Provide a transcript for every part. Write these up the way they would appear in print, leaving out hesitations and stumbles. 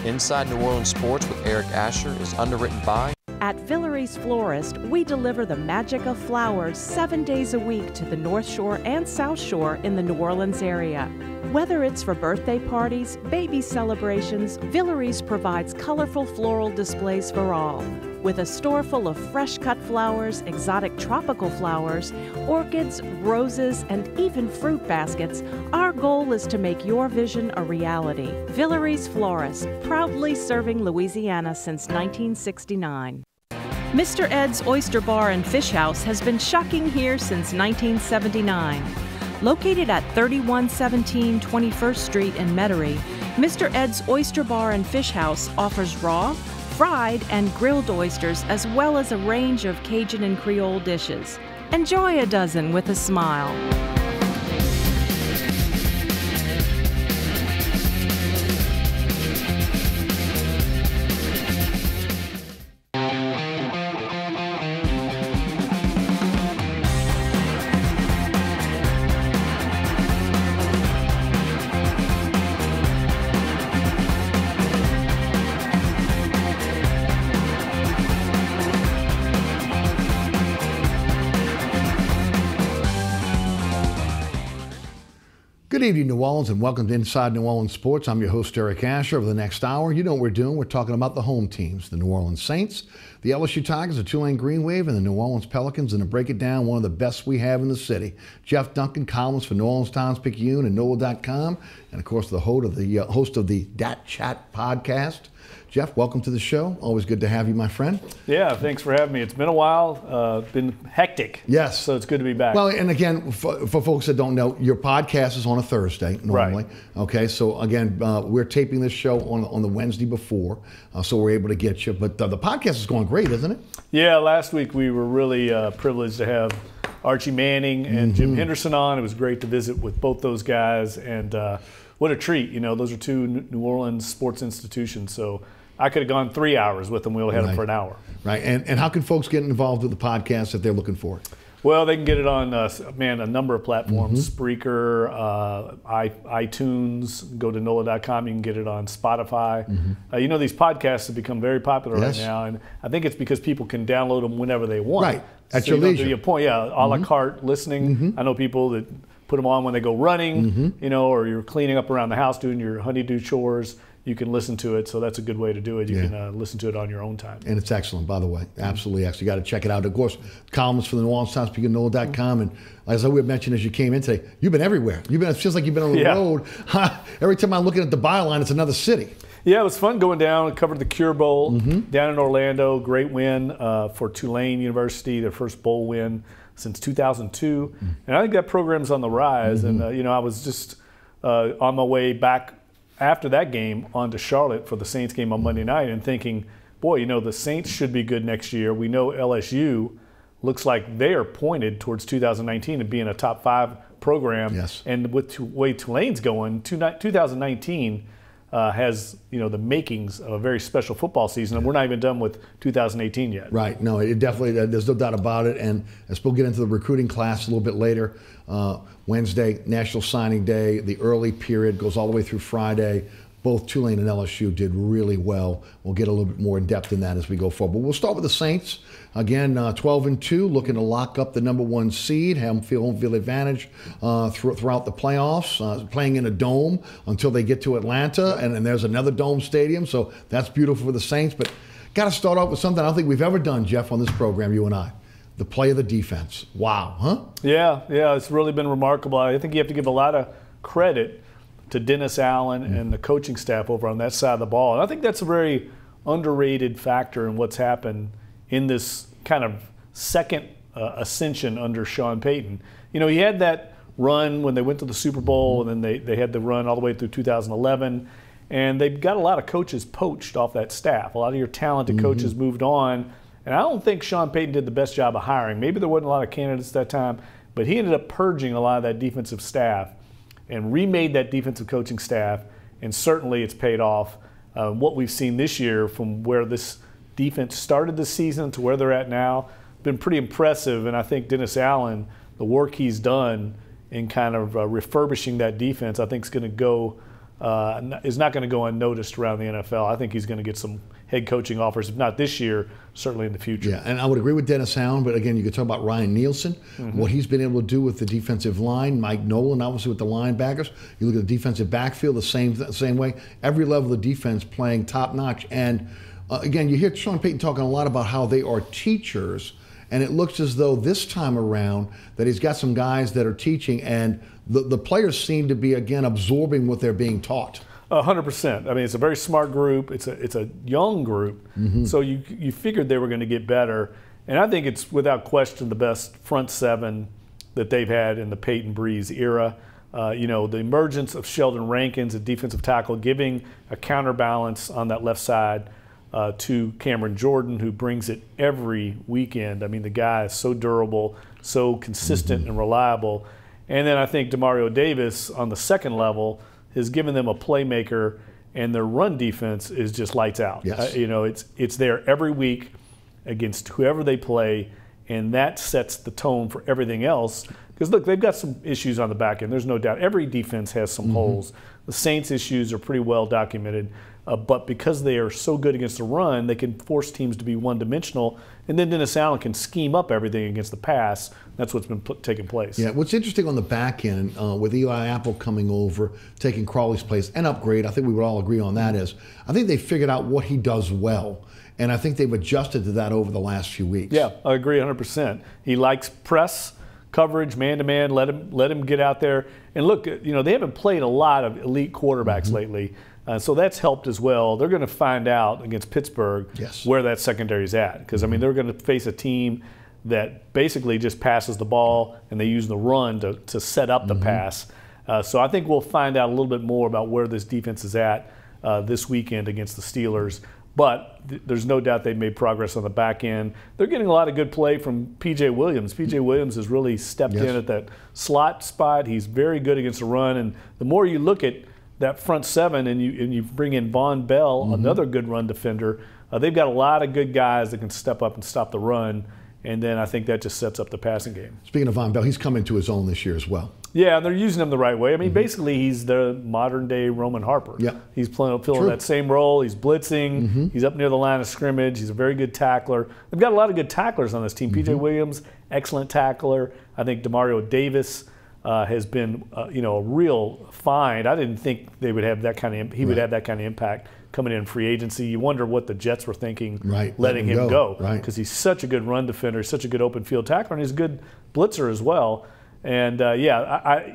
Inside New Orleans Sports with Eric Asher is underwritten by... At Villeries Florist, we deliver the magic of flowers 7 days a week to the North Shore and South Shore in the New Orleans area. Whether it's for birthday parties, baby celebrations, Villeries provides colorful floral displays for all. With a store full of fresh-cut flowers, exotic tropical flowers, orchids, roses, and even fruit baskets, our goal is to make your vision a reality. Villeries Florist, proudly serving Louisiana since 1969. Mr. Ed's Oyster Bar and Fish House has been shucking here since 1979. Located at 3117 21st Street in Metairie, Mr. Ed's Oyster Bar and Fish House offers raw, fried, and grilled oysters, as well as a range of Cajun and Creole dishes. Enjoy a dozen with a smile. Good evening, New Orleans, and welcome to Inside New Orleans Sports. I'm your host, Eric Asher. Over the next hour, you know what we're doing. We're talking about the home teams, the New Orleans Saints, the LSU Tigers, the Tulane Green Wave, and the New Orleans Pelicans. And to break it down, one of the best we have in the city, Jeff Duncan, columnist for New Orleans Times-Picayune and NOLA.com, and of course the host of the Dat Chat podcast. Jeff, welcome to the show. Always good to have you, my friend. Yeah, thanks for having me. It's been a while. Been hectic. Yes. So it's good to be back. Well, and again, for folks that don't know, your podcast is on a Thursday normally. Right. Okay, so again, we're taping this show on the Wednesday before, so we're able to get you. But the podcast is going great, isn't it? Yeah, last week we were really privileged to have Archie Manning and Jim Henderson on. It was great to visit with both those guys, and what a treat. You know, those are two New Orleans sports institutions, so I could have gone 3 hours with them. We only had them for an hour. Right. And how can folks get involved with the podcast if they're looking for it? Well, they can get it on, a number of platforms. Spreaker, iTunes, go to NOLA.com. You can get it on Spotify. You know, these podcasts have become very popular right now, and I think it's because people can download them whenever they want. Right, at your leisure. To your point, a la carte listening. I know people that put them on when they go running, you know, or you're cleaning up around the house doing your honeydew chores. You can listen to it, so that's a good way to do it. You can listen to it on your own time. And it's excellent, by the way. Absolutely excellent. You got to check it out. Of course, columns for the New Orleans Times, NOLA.com. And as I mentioned as you came in today, you've been everywhere. It feels like you've been on the road. Every time I'm looking at the byline, it's another city. Yeah, it was fun going down. Covered the Cure Bowl down in Orlando. Great win for Tulane University, their first bowl win since 2002. And I think that program's on the rise. And, you know, I was just on my way back after that game on to Charlotte for the Saints game on Monday night and thinking, boy, you know, the Saints should be good next year. We know LSU looks like they are pointed towards 2019 and being a top 5 program. Yes. And with the way Tulane's going, 2019 has, you know, the makings of a very special football season, and we're not even done with 2018 yet. Right. No, it definitely, there's no doubt about it. And as we'll get into the recruiting class a little bit later, Wednesday, National Signing Day, the early period goes all the way through Friday. Both Tulane and LSU did really well. We'll get a little bit more in depth in that as we go forward. But we'll start with the Saints. Again, 12-2, looking to lock up the #1 seed, have home field advantage throughout the playoffs, playing in a dome until they get to Atlanta, and then there's another dome stadium, so that's beautiful for the Saints. But got to start off with something I don't think we've ever done, Jeff, on this program, you and I. The play of the defense. Wow, huh? Yeah, it's really been remarkable. I think you have to give a lot of credit to Dennis Allen and the coaching staff over on that side of the ball. And I think that's a very underrated factor in what's happened in this kind of second ascension under Sean Payton. You know, he had that run when they went to the Super Bowl, and then they had the run all the way through 2011. And they've got a lot of coaches poached off that staff. A lot of your talented coaches moved on. And I don't think Sean Payton did the best job of hiring. Maybe there wasn't a lot of candidates at that time, but he ended up purging a lot of that defensive staff and remade that defensive coaching staff, and certainly it's paid off. What we've seen this year from where this defense started the season to where they're at now, been pretty impressive, and I think Dennis Allen, the work he's done in kind of refurbishing that defense, I think is going to go is not going to go unnoticed around the NFL. I think he's going to get some head coaching offers, if not this year, certainly in the future. Yeah, and I would agree with Dennis Allen, but again, you could talk about Ryan Nielsen, what he's been able to do with the defensive line, Mike Nolan, obviously with the linebackers. You look at the defensive backfield the same way. Every level of defense playing top notch. And again, you hear Sean Payton talking a lot about how they are teachers, and it looks as though this time around that he's got some guys that are teaching, and the players seem to be, again, absorbing what they're being taught. 100%. I mean, it's a very smart group. It's a young group. So you figured they were going to get better. And I think it's without question the best front seven that they've had in the Peyton Breeze era. You know, the emergence of Sheldon Rankins, a defensive tackle, giving a counterbalance on that left side to Cameron Jordan, who brings it every weekend. I mean, the guy is so durable, so consistent and reliable. And then I think Demario Davis on the second level has given them a playmaker, and their run defense is just lights out. Yes. You know, it's there every week against whoever they play, and that sets the tone for everything else. Because, look, they've got some issues on the back end. There's no doubt. Every defense has some holes. The Saints' issues are pretty well documented. But because they are so good against the run, they can force teams to be one-dimensional. And then Dennis Allen can scheme up everything against the pass. That's what's been taking place. Yeah, what's interesting on the back end, with Eli Apple coming over, taking Crawley's place, an upgrade, I think we would all agree on that, is I think they figured out what he does well. And I think they've adjusted to that over the last few weeks. Yeah, I agree 100%. He likes press coverage, man-to-man, let him get out there. And look, you know, they haven't played a lot of elite quarterbacks lately. So that's helped as well. They're going to find out against Pittsburgh where that secondary is at. Because, I mean, they're going to face a team that basically just passes the ball, and they use the run to set up the pass. So I think we'll find out a little bit more about where this defense is at this weekend against the Steelers. But there's no doubt they've made progress on the back end. They're getting a lot of good play from P.J. Williams. P.J. Williams has really stepped in at that slot spot. He's very good against the run. And the more you look at that front seven and you bring in Von Bell, another good run defender, they've got a lot of good guys that can step up and stop the run. And then I think that just sets up the passing game. Speaking of Von Bell, he's come into his own this year as well. Yeah, and they're using him the right way. I mean, basically, he's the modern-day Roman Harper. Yeah. He's filling that same role. He's blitzing. He's up near the line of scrimmage. He's a very good tackler. They've got a lot of good tacklers on this team. P.J. Williams, excellent tackler. I think Demario Davis has been, you know, a real find. I didn't think they would have that kind of he would have that kind of impact coming in free agency. You wonder what the Jets were thinking, letting him go, because he's such a good run defender, such a good open field tackler, and he's a good blitzer as well. And you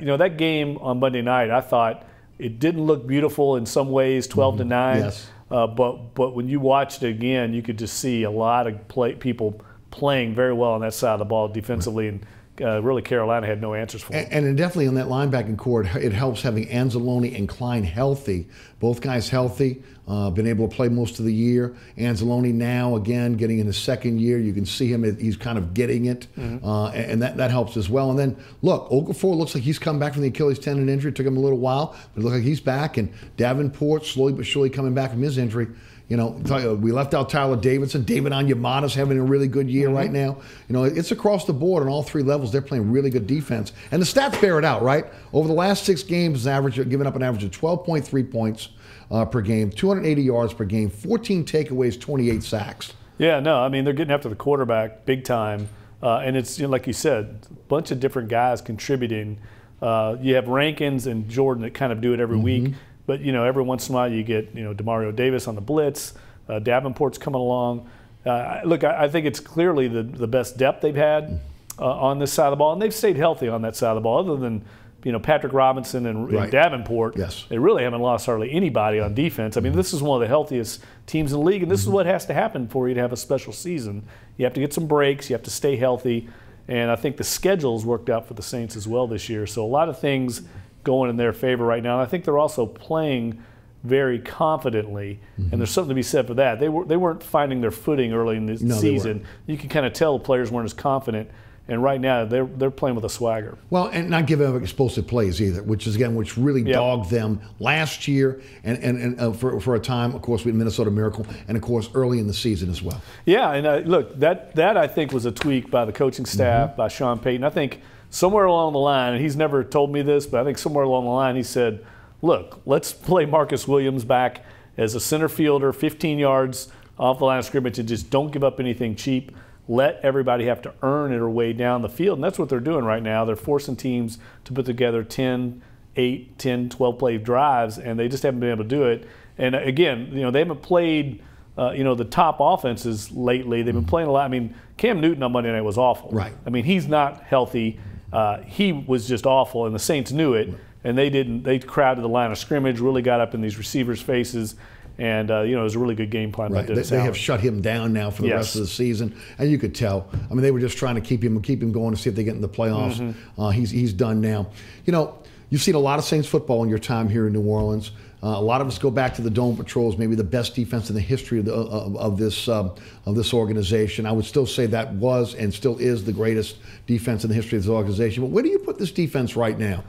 know, that game on Monday night, I thought it didn't look beautiful in some ways, 12-9. Yes. But when you watched it again, you could just see a lot of people playing very well on that side of the ball defensively, and really Carolina had no answers for him. And definitely on that linebacking core, it helps having Anzalone and Klein healthy. Both guys healthy, been able to play most of the year. Anzalone now, again, getting in his second year. You can see him, he's kind of getting it, and that helps as well. And then, look, Okafor looks like he's come back from the Achilles tendon injury. It took him a little while, but it looks like he's back. And Davenport, slowly but surely coming back from his injury. You know, we left out Tyler Davidson. David Onyemata's having a really good year right now. You know, it's across the board on all three levels. They're playing really good defense. And the stats bear it out, right? Over the last 6 games, giving up an average of 12.3 points per game, 280 yards per game, 14 takeaways, 28 sacks. Yeah, no, I mean, they're getting after the quarterback big time. And it's, you know, like you said, a bunch of different guys contributing. You have Rankins and Jordan that kind of do it every week. But, you know, every once in a while you get, you know, Demario Davis on the blitz. Davenport's coming along. Look, I think it's clearly the best depth they've had on this side of the ball. And they've stayed healthy on that side of the ball. Other than, you know, Patrick Robinson and Davenport, they really haven't lost hardly anybody on defense. I mean, this is one of the healthiest teams in the league. And this is what has to happen for you to have a special season. You have to get some breaks. You have to stay healthy. And I think the schedule's worked out for the Saints as well this year. So a lot of things going in their favor right now. And I think they're also playing very confidently, and there's something to be said for that. They weren't finding their footing early in the season. You can kind of tell the players weren't as confident, and right now they're playing with a swagger. Well, and not giving up explosive plays either, which really dogged them last year and for a time, of course, with Minnesota Miracle, and of course early in the season as well. Yeah, and look, that I think was a tweak by the coaching staff, by Sean Payton. I think somewhere along the line, and he's never told me this, but I think somewhere along the line he said, look, let's play Marcus Williams back as a center fielder, 15 yards off the line of scrimmage, and just don't give up anything cheap. Let everybody have to earn their way down the field, and that's what they're doing right now. They're forcing teams to put together 8, 10, 12 play drives, and they just haven't been able to do it. And again, they haven't played the top offenses lately. They've been playing a lot. I mean, Cam Newton on Monday night was awful. Right. I mean, he's not healthy. He was just awful, and the Saints knew it, and they didn't. They crowded the line of scrimmage, really got up in these receivers' faces, and it was a really good game plan by Dennis Allen. They have shut him down now for the rest of the season, and you could tell. I mean, they were just trying to keep him going to see if they get in the playoffs. He's done now. You've seen a lot of Saints football in your time here in New Orleans. A lot of us go back to the Dome Patrols, maybe the best defense in the history of this organization. I would still say that was and still is the greatest defense in the history of this organization. But where do you put this defense right now?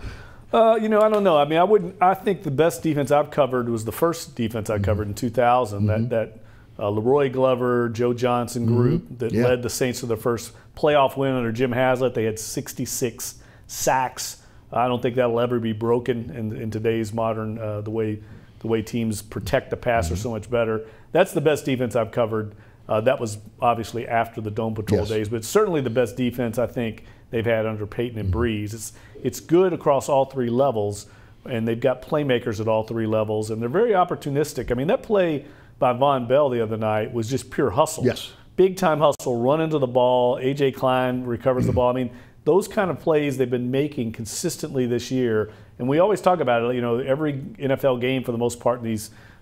I don't know. I mean, I think the best defense I've covered was the first defense I covered in 2000. That Leroy Glover, Joe Johnson group that led the Saints to their first playoff win under Jim Haslett. They had 66 sacks. I don't think that'll ever be broken in today's modern the way teams protect the passer so much better. That's the best defense I've covered. That was obviously after the Dome Patrol days, but it's certainly the best defense I think they've had under Peyton and Breeze. It's good across all three levels, and they've got playmakers at all three levels, and they're very opportunistic. I mean, that play by Von Bell the other night was just pure hustle. Yes. Big time hustle, run into the ball. A.J. Klein recovers the ball. I mean, those kind of plays they've been making consistently this year, and we always talk about it. Every NFL game for the most part in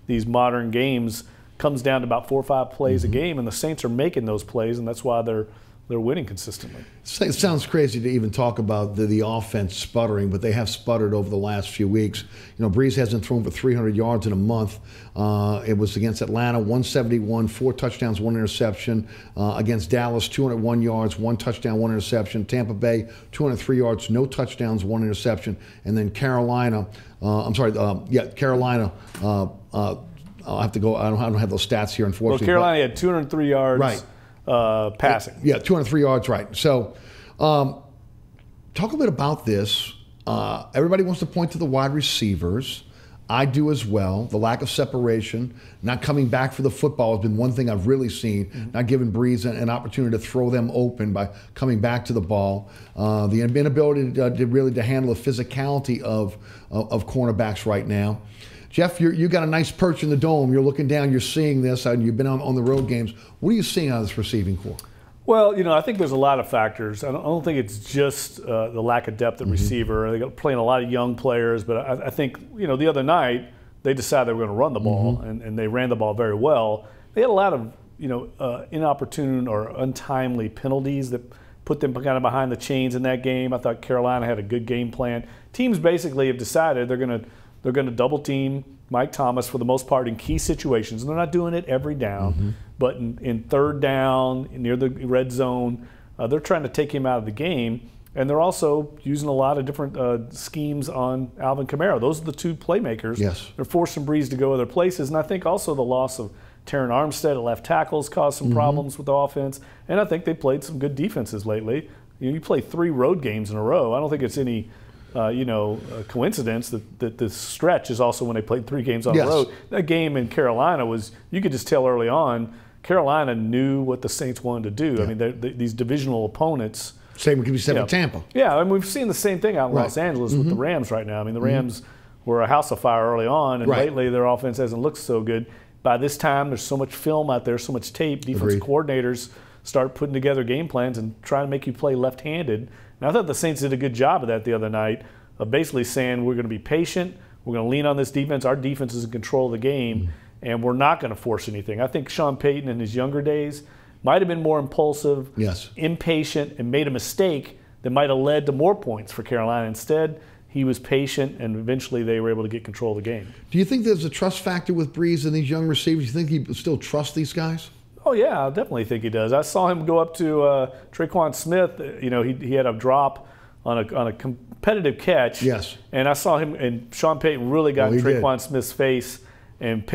these modern games comes down to about 4 or 5 plays a game, and the Saints are making those plays, and that's why they're winning consistently. It sounds crazy to even talk about the offense sputtering, but they have sputtered over the last few weeks. Breeze hasn't thrown for 300 yards in a month. It was against Atlanta, 171, 4 touchdowns, 1 interception. Against Dallas, 201 yards, 1 touchdown, 1 interception. Tampa Bay, 203 yards, no touchdowns, 1 interception. And then Carolina, Carolina. I'll have to go. I don't have those stats here, unfortunately. Well, Carolina had 203 yards. Right. Passing. Yeah, 203 yards, right. So talk a bit about this. Everybody wants to point to the wide receivers. I do as well. The lack of separation, not coming back for the football has been one thing I've really seen, not giving Breeze an opportunity to throw them open by coming back to the ball. The inability to handle the physicality of cornerbacks right now. Jeff, you got a nice perch in the dome. You're looking down, you're seeing this, and you've been on the road games. What are you seeing out of this receiving corps? Well, I think there's a lot of factors. I don't think it's just the lack of depth at receiver. They're playing a lot of young players, but I think, the other night they decided they were going to run the ball, and they ran the ball very well. They had a lot of, inopportune or untimely penalties that put them kind of behind the chains in that game. I thought Carolina had a good game plan. Teams basically have decided they're going to double team Mike Thomas for the most part in key situations. And they're not doing it every down, but in third down, near the red zone, they're trying to take him out of the game. And they're also using a lot of different schemes on Alvin Kamara. Those are the 2 playmakers. Yes. They're forcing Breeze to go other places. And I think also the loss of Taron Armstead at left tackles caused some problems with the offense. And I think they played some good defenses lately. You play 3 road games in a row. I don't think it's any coincidence that this stretch is also when they played 3 games on the road. That game in Carolina was, you could just tell early on, Carolina knew what the Saints wanted to do. Yeah. I mean, these divisional opponents. Same could be said with Tampa. Yeah, and we've seen the same thing out in Los Angeles with the Rams right now. I mean, the Rams were a house of fire early on, and lately their offense hasn't looked so good. By this time, there's so much film out there, so much tape, defensive coordinators start putting together game plans and trying to make you play left-handed. And I thought the Saints did a good job of that the other night, of basically saying we're going to be patient, we're going to lean on this defense, our defense is in control of the game, and we're not going to force anything. I think Sean Payton in his younger days might have been more impulsive, impatient, and made a mistake that might have led to more points for Carolina. Instead, he was patient, and eventually they were able to get control of the game. Do you think there's a trust factor with Breeze and these young receivers? Do you think he still trusts these guys? Oh, yeah, I definitely think he does. I saw him go up to Traquan Smith. He had a drop on a competitive catch. Yes. And I saw him, and Sean Payton really got in Traquan Smith's face. And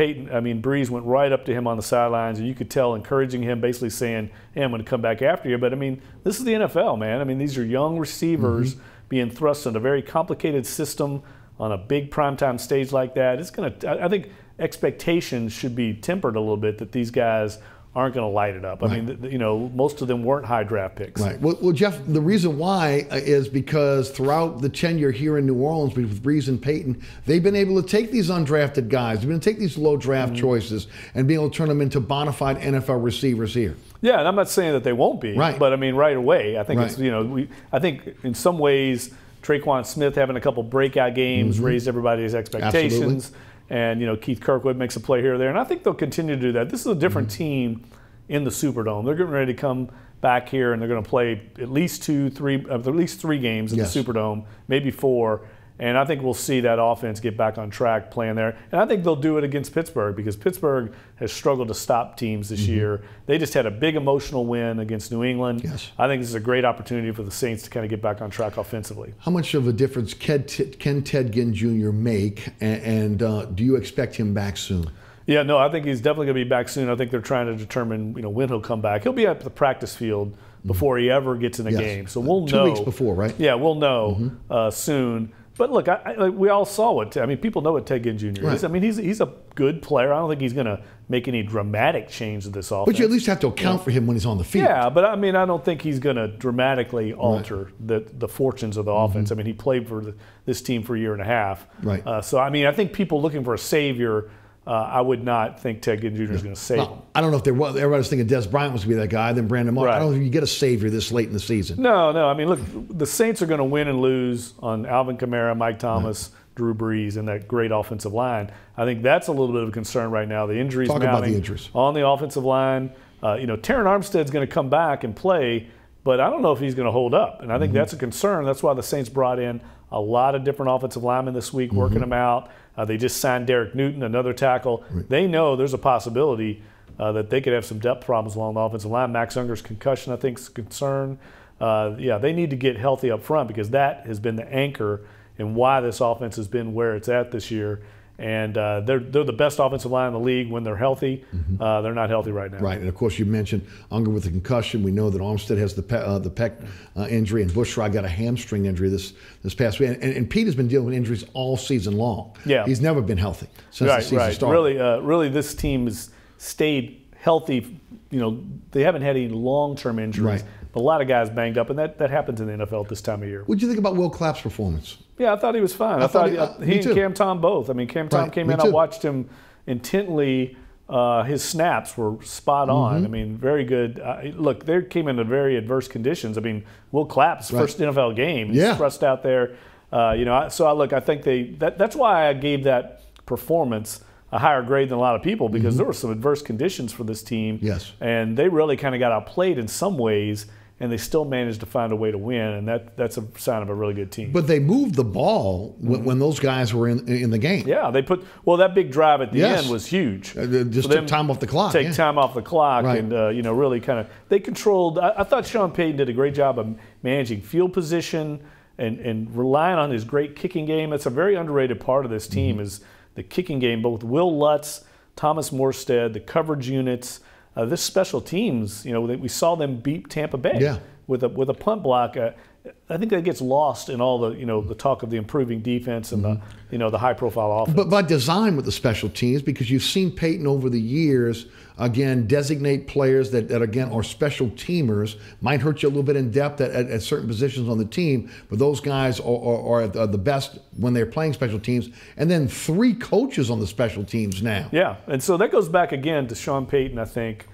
Breeze went right up to him on the sidelines, and you could tell, encouraging him, basically saying, hey, I'm going to come back after you. But, this is the NFL, man. These are young receivers being thrust into a very complicated system on a big primetime stage like that, it's going to, I think expectations should be tempered a little bit that these guys aren't going to light it up. I mean, you know, most of them weren't high draft picks. Right. Well, Jeff, the reason why is because throughout the tenure here in New Orleans with Breeze and Peyton, they've been able to take these undrafted guys, they've been able to take these low draft choices and be able to turn them into bona fide NFL receivers here. Yeah, and I'm not saying that they won't be, but I mean, right away, I think it's, you know, I think in some ways, Traquan Smith having a couple breakout games raised everybody's expectations. Absolutely. And, you know, Keith Kirkwood makes a play here or there. And I think they'll continue to do that. This is a different team in the Superdome. They're getting ready to come back here, and they're going to play at least three games in the Superdome, maybe 4. And I think we'll see that offense get back on track playing there. And I think they'll do it against Pittsburgh because Pittsburgh has struggled to stop teams this year. They just had a big emotional win against New England. I think this is a great opportunity for the Saints to kind of get back on track offensively. How much of a difference can Ted Ginn Jr. make, and do you expect him back soon? Yeah, no, I think he's definitely going to be back soon. I think they're trying to determine, you know, when he'll come back. He'll be at the practice field before he ever gets in a game. So we'll know. 2 weeks before, right? Yeah, we'll know soon. But look, we all saw what I mean. People know what Ted Ginn Jr. is. I mean, he's a good player. I don't think he's going to make any dramatic change to this offense. But you at least have to account for him when he's on the field. Yeah, but I mean, I don't think he's going to dramatically alter the fortunes of the offense. I mean, he played for this team for a year and a half. So I mean, I think people looking for a savior. I would not think Ted Ginn Jr. is going to save him. I don't know if everybody's thinking Des Bryant was going to be that guy, then Brandon Marshall. I don't know if you get a savior this late in the season. No. I mean, look, the Saints are going to win and lose on Alvin Kamara, Mike Thomas, Drew Brees, and that great offensive line. I think that's a little bit of a concern right now. The injuries mounting on the offensive line. You know, Terron Armstead's going to come back and play, but I don't know if he's going to hold up. And I think that's a concern. That's why the Saints brought in a lot of different offensive linemen this week, working them out. They just signed Derek Newton, another tackle. They know there's a possibility that they could have some depth problems along the offensive line. Max Unger's concussion, I think, is a concern. Yeah, they need to get healthy up front because that has been the anchor in why this offense has been where it's at this year. And they're the best offensive line in the league when they're healthy. They're not healthy right now. Right, and of course you mentioned Unger with the concussion. We know that Armstead has the pec injury, and Bushrod got a hamstring injury this past week. And Pete has been dealing with injuries all season long. Yeah, he's never been healthy since the season started. Really, this team has stayed healthy. You know, they haven't had any long-term injuries. But a lot of guys banged up, and that happens in the NFL at this time of year. What did you think about Will Clapp's performance? Yeah, I thought he was fine. I thought he and Cam Tom both. I mean, Cam Tom came in. I watched him intently. His snaps were spot on. I mean, very good. Look, they came into very adverse conditions. I mean, Will Clapp's first NFL game. He's thrust out there. You know, I think that's why I gave that performance a higher grade than a lot of people because there were some adverse conditions for this team. And they really kind of got outplayed in some ways. And they still managed to find a way to win, and that's a sign of a really good team. But they moved the ball when those guys were in the game. Yeah, that big drive at the end was huge. Just took time off the clock. Time off the clock, and you know, really kind of they controlled. I thought Sean Payton did a great job of managing field position and relying on his great kicking game. That's a very underrated part of this team is the kicking game. Both Will Lutz, Thomas Morstead, the coverage units. This special teams, you know, we saw them beat Tampa Bay with a punt block. I think that gets lost in all the talk of the improving defense and the high profile offense. But by design with the special teams, because you've seen Peyton over the years again designate players that again are special teamers. Might hurt you a little bit in depth at certain positions on the team, but those guys are the best when they're playing special teams. And then 3 coaches on the special teams now. Yeah, and so that goes back again to Sean Payton. I think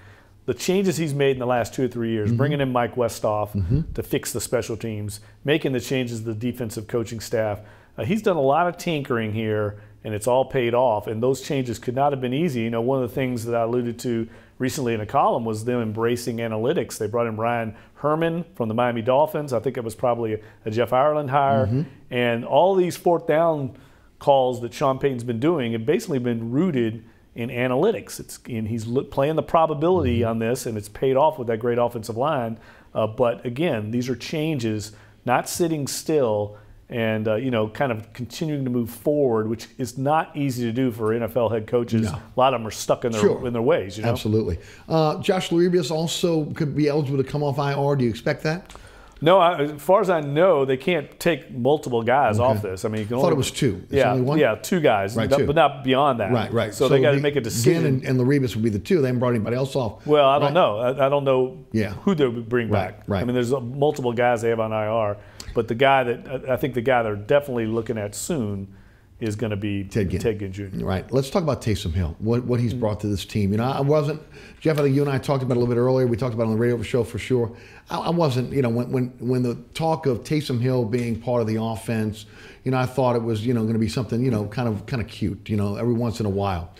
the changes he's made in the last 2 or 3 years, bringing in Mike Westhoff to fix the special teams, making the changes to the defensive coaching staff. He's done a lot of tinkering here, and it's all paid off. And those changes could not have been easy. You know, one of the things that I alluded to recently in a column was them embracing analytics. They brought in Ryan Herman from the Miami Dolphins. I think it was probably a Jeff Ireland hire. And all these 4th down calls that Sean Payton's been doing have basically been rooted in analytics. And he's playing the probability on this, and it's paid off with that great offensive line. But again, these are changes, not sitting still, and kind of continuing to move forward, which is not easy to do for NFL head coaches. A lot of them are stuck in their ways. You know? Absolutely. Josh Lurebius also could be eligible to come off IR. Do you expect that? No, as far as I know, they can't take multiple guys off this. I mean, you can I thought it was two. It's yeah, only one? yeah, two guys, Right, but not beyond that. Right. So they got to make a decision. Ginn and Laribas would be the two. They haven't brought anybody else off. Well, I don't know. I don't know who they would bring back. Right. I mean, there's multiple guys they have on IR, but the guy that I think they're definitely looking at soon is going to be Ted Ginn Jr. Right. Let's talk about Taysom Hill, what he's brought to this team. You know, I wasn't, Jeff, I think you and I talked about it a little bit earlier. We talked about it on the radio show for sure. I wasn't, you know, when the talk of Taysom Hill being part of the offense, you know, I thought it was, you know, going to be something, you know, kind of cute, you know, every once in a while.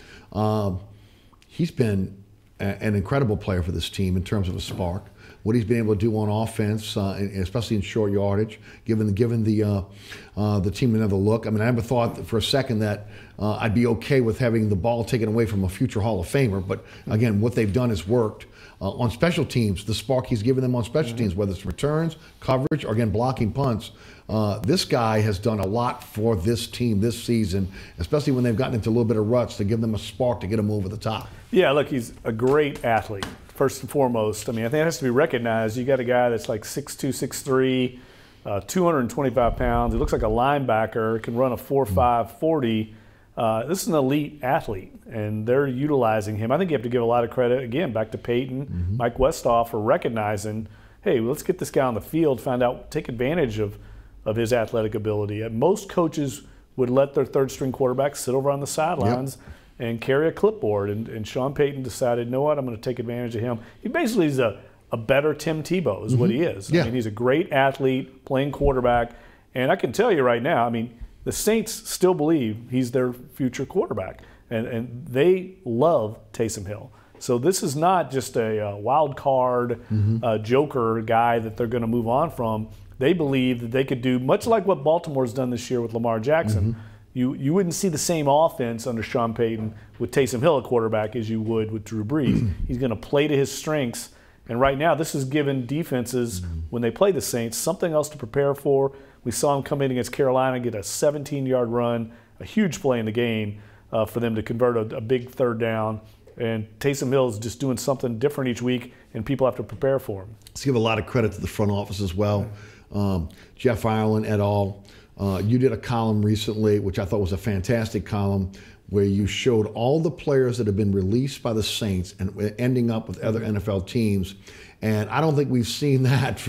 He's been an incredible player for this team in terms of a spark. What he's been able to do on offense, especially in short yardage, giving the team another look. I mean, I never thought for a second that I'd be okay with having the ball taken away from a future Hall of Famer. But again, what they've done has worked. On special teams, the spark he's given them on special teams, whether it's returns, coverage, or again, blocking punts, this guy has done a lot for this team this season, especially when they've gotten into a little bit of ruts to give them a spark to get them over the top. Yeah, look, he's a great athlete, first and foremost. I mean, I think it has to be recognized. You got a guy that's like 6'2", 6'3", 225 pounds. He looks like a linebacker, can run a 4.5 40. This is an elite athlete, and they're utilizing him. I think you have to give a lot of credit, again, back to Peyton, Mike Westhoff, for recognizing, hey, let's get this guy on the field, take advantage of his athletic ability. Most coaches would let their third-string quarterback sit over on the sidelines and carry a clipboard, and Sean Payton decided, you know what, I'm going to take advantage of him. He basically is a better Tim Tebow is what he is. I mean, he's a great athlete, playing quarterback, and I can tell you right now, I mean, the Saints still believe he's their future quarterback, and they love Taysom Hill. So this is not just a wild card joker guy that they're going to move on from. They believe that they could do much like what Baltimore's done this year with Lamar Jackson. You wouldn't see the same offense under Sean Payton with Taysom Hill at quarterback as you would with Drew Brees. He's going to play to his strengths. And right now, this has given defenses, when they play the Saints, something else to prepare for. We saw him come in against Carolina, get a 17-yard run, a huge play in the game for them to convert a big third down. And Taysom Hill is just doing something different each week, and people have to prepare for him. Let's give a lot of credit to the front office as well. Jeff Ireland et al. You did a column recently, which I thought was a fantastic column, where you showed all the players that have been released by the Saints and ending up with other NFL teams. And I don't think we've seen that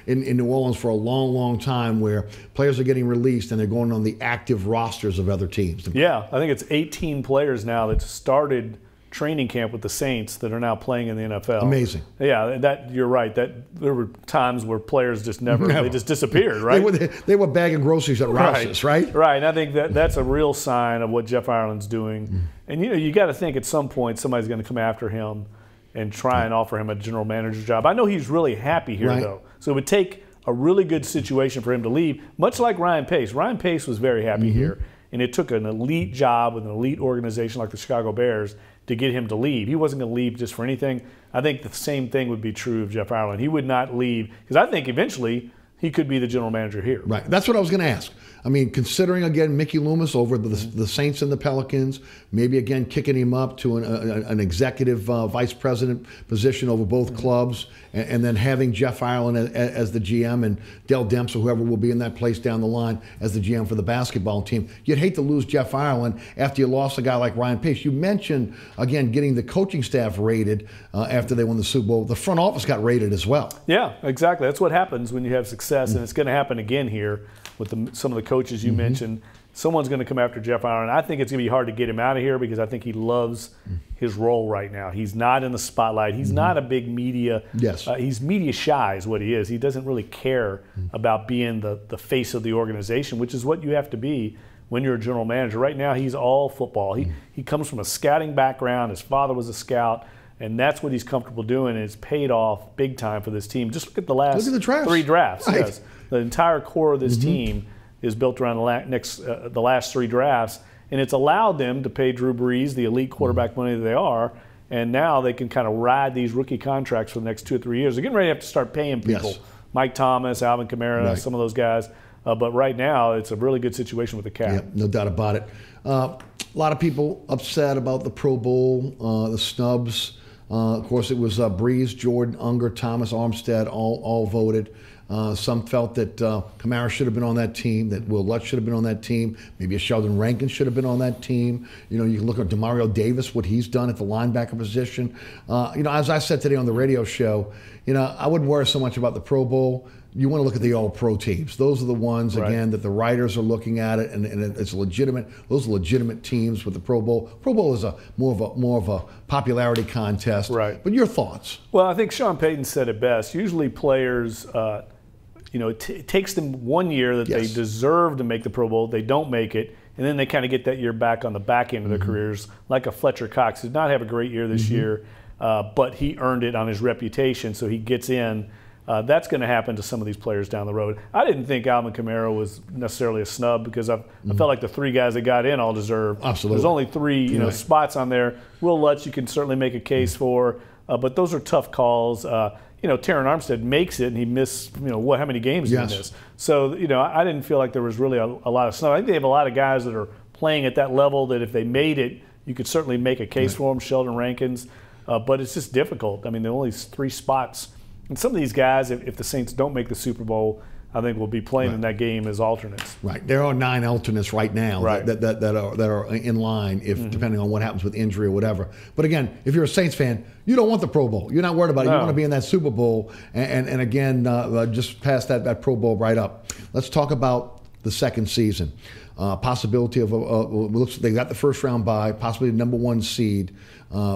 in New Orleans for a long, long time, where players are getting released and they're going on the active rosters of other teams. Yeah, I think it's 18 players now that started training camp with the Saints that are now playing in the NFL. Amazing. Yeah, you're right. That there were times where players just never. They just disappeared, right? they were bagging groceries at Rouse's, right? Right, and I think that's a real sign of what Jeff Ireland's doing. And you got to think at some point somebody's going to come after him and try and offer him a general manager job. I know he's really happy here, though. So it would take a really good situation for him to leave, much like Ryan Pace. Ryan Pace was very happy here, and it took an elite job with an elite organization like the Chicago Bears to get him to leave. He wasn't going to leave just for anything. I think the same thing would be true of Jeff Ireland. He would not leave, because I think eventually he could be the general manager here. Right. That's what I was going to ask. I mean, considering, again, Mickey Loomis over the Saints and the Pelicans, maybe, again, kicking him up to an executive vice president position over both clubs, and then having Jeff Ireland as the GM and Dell Demps or whoever will be in that place down the line as the GM for the basketball team. You'd hate to lose Jeff Ireland after you lost a guy like Ryan Pace. You mentioned, again, getting the coaching staff rated after they won the Super Bowl. The front office got rated as well. Yeah, exactly. That's what happens when you have success, and it's going to happen again here with some of the coaches you mentioned. Someone's going to come after Jeff Ireland. I think it's going to be hard to get him out of here, because I think he loves his role right now. He's not in the spotlight. He's not a big media. He's media shy is what he is. He doesn't really care about being the face of the organization, which is what you have to be when you're a general manager. Right now, he's all football. He comes from a scouting background. His father was a scout. And that's what he's comfortable doing, and it's paid off big time for this team. Just look at the last 3 drafts. Right. Yes. The entire core of this team is built around the last 3 drafts, and it's allowed them to pay Drew Brees the elite quarterback money that they are, and now they can kind of ride these rookie contracts for the next 2 or 3 years. They're getting ready to have to start paying people. Mike Thomas, Alvin Kamara, some of those guys. But right now, it's a really good situation with the cap. Yeah, no doubt about it. A lot of people upset about the Pro Bowl, the snubs. Of course, it was Brees, Jordan, Unger, Thomas, Armstead all voted. Some felt that Kamara should have been on that team, that Will Lutz should have been on that team, maybe a Sheldon Rankin should have been on that team. You know, you can look at Demario Davis, what he's done at the linebacker position. You know, as I said today on the radio show, you know, I wouldn't worry so much about the Pro Bowl. You want to look at the all-pro teams. Those are the ones, again, that the writers are looking at it, and it's legitimate. Those are legitimate teams with the Pro Bowl. Pro Bowl is more of a popularity contest. Right. But your thoughts? Well, I think Sean Payton said it best. Usually players, you know, it takes them 1 year that they deserve to make the Pro Bowl. They don't make it, and then they kind of get that year back on the back end of their careers, like a Fletcher Cox, who did not have a great year this year, but he earned it on his reputation, so he gets in. That's going to happen to some of these players down the road. I didn't think Alvin Kamara was necessarily a snub because I felt like the three guys that got in all deserve. Absolutely. There's only three spots on there. Will Lutz you can certainly make a case for, but those are tough calls. You know, Terron Armstead makes it, and he missed, you know, how many games did he miss? So, you know, I didn't feel like there was really a lot of snub. I think they have a lot of guys that are playing at that level that if they made it, you could certainly make a case for them, Sheldon Rankins. But it's just difficult. I mean, there are only 3 spots. And some of these guys, if the Saints don't make the Super Bowl, I think will be playing in that game as alternates. Right. There are 9 alternates right now that are in line, depending on what happens with injury or whatever. But again, if you're a Saints fan, you don't want the Pro Bowl. You're not worried about it. You want to be in that Super Bowl. And again, just pass that Pro Bowl right up. Let's talk about the second season. Possibility of looks they got the first round bye, possibly the #1 seed.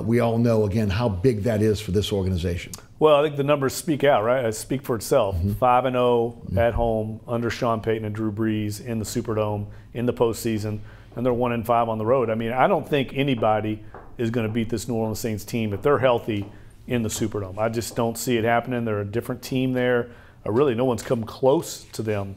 We all know again how big that is for this organization. Well, I think the numbers speak out, right? Speak for itself. 5-0 at home under Sean Payton and Drew Brees in the Superdome in the postseason, and they're 1-5 on the road. I mean, I don't think anybody is going to beat this New Orleans Saints team if they're healthy in the Superdome. I just don't see it happening. They're a different team there. Really, no one's come close to them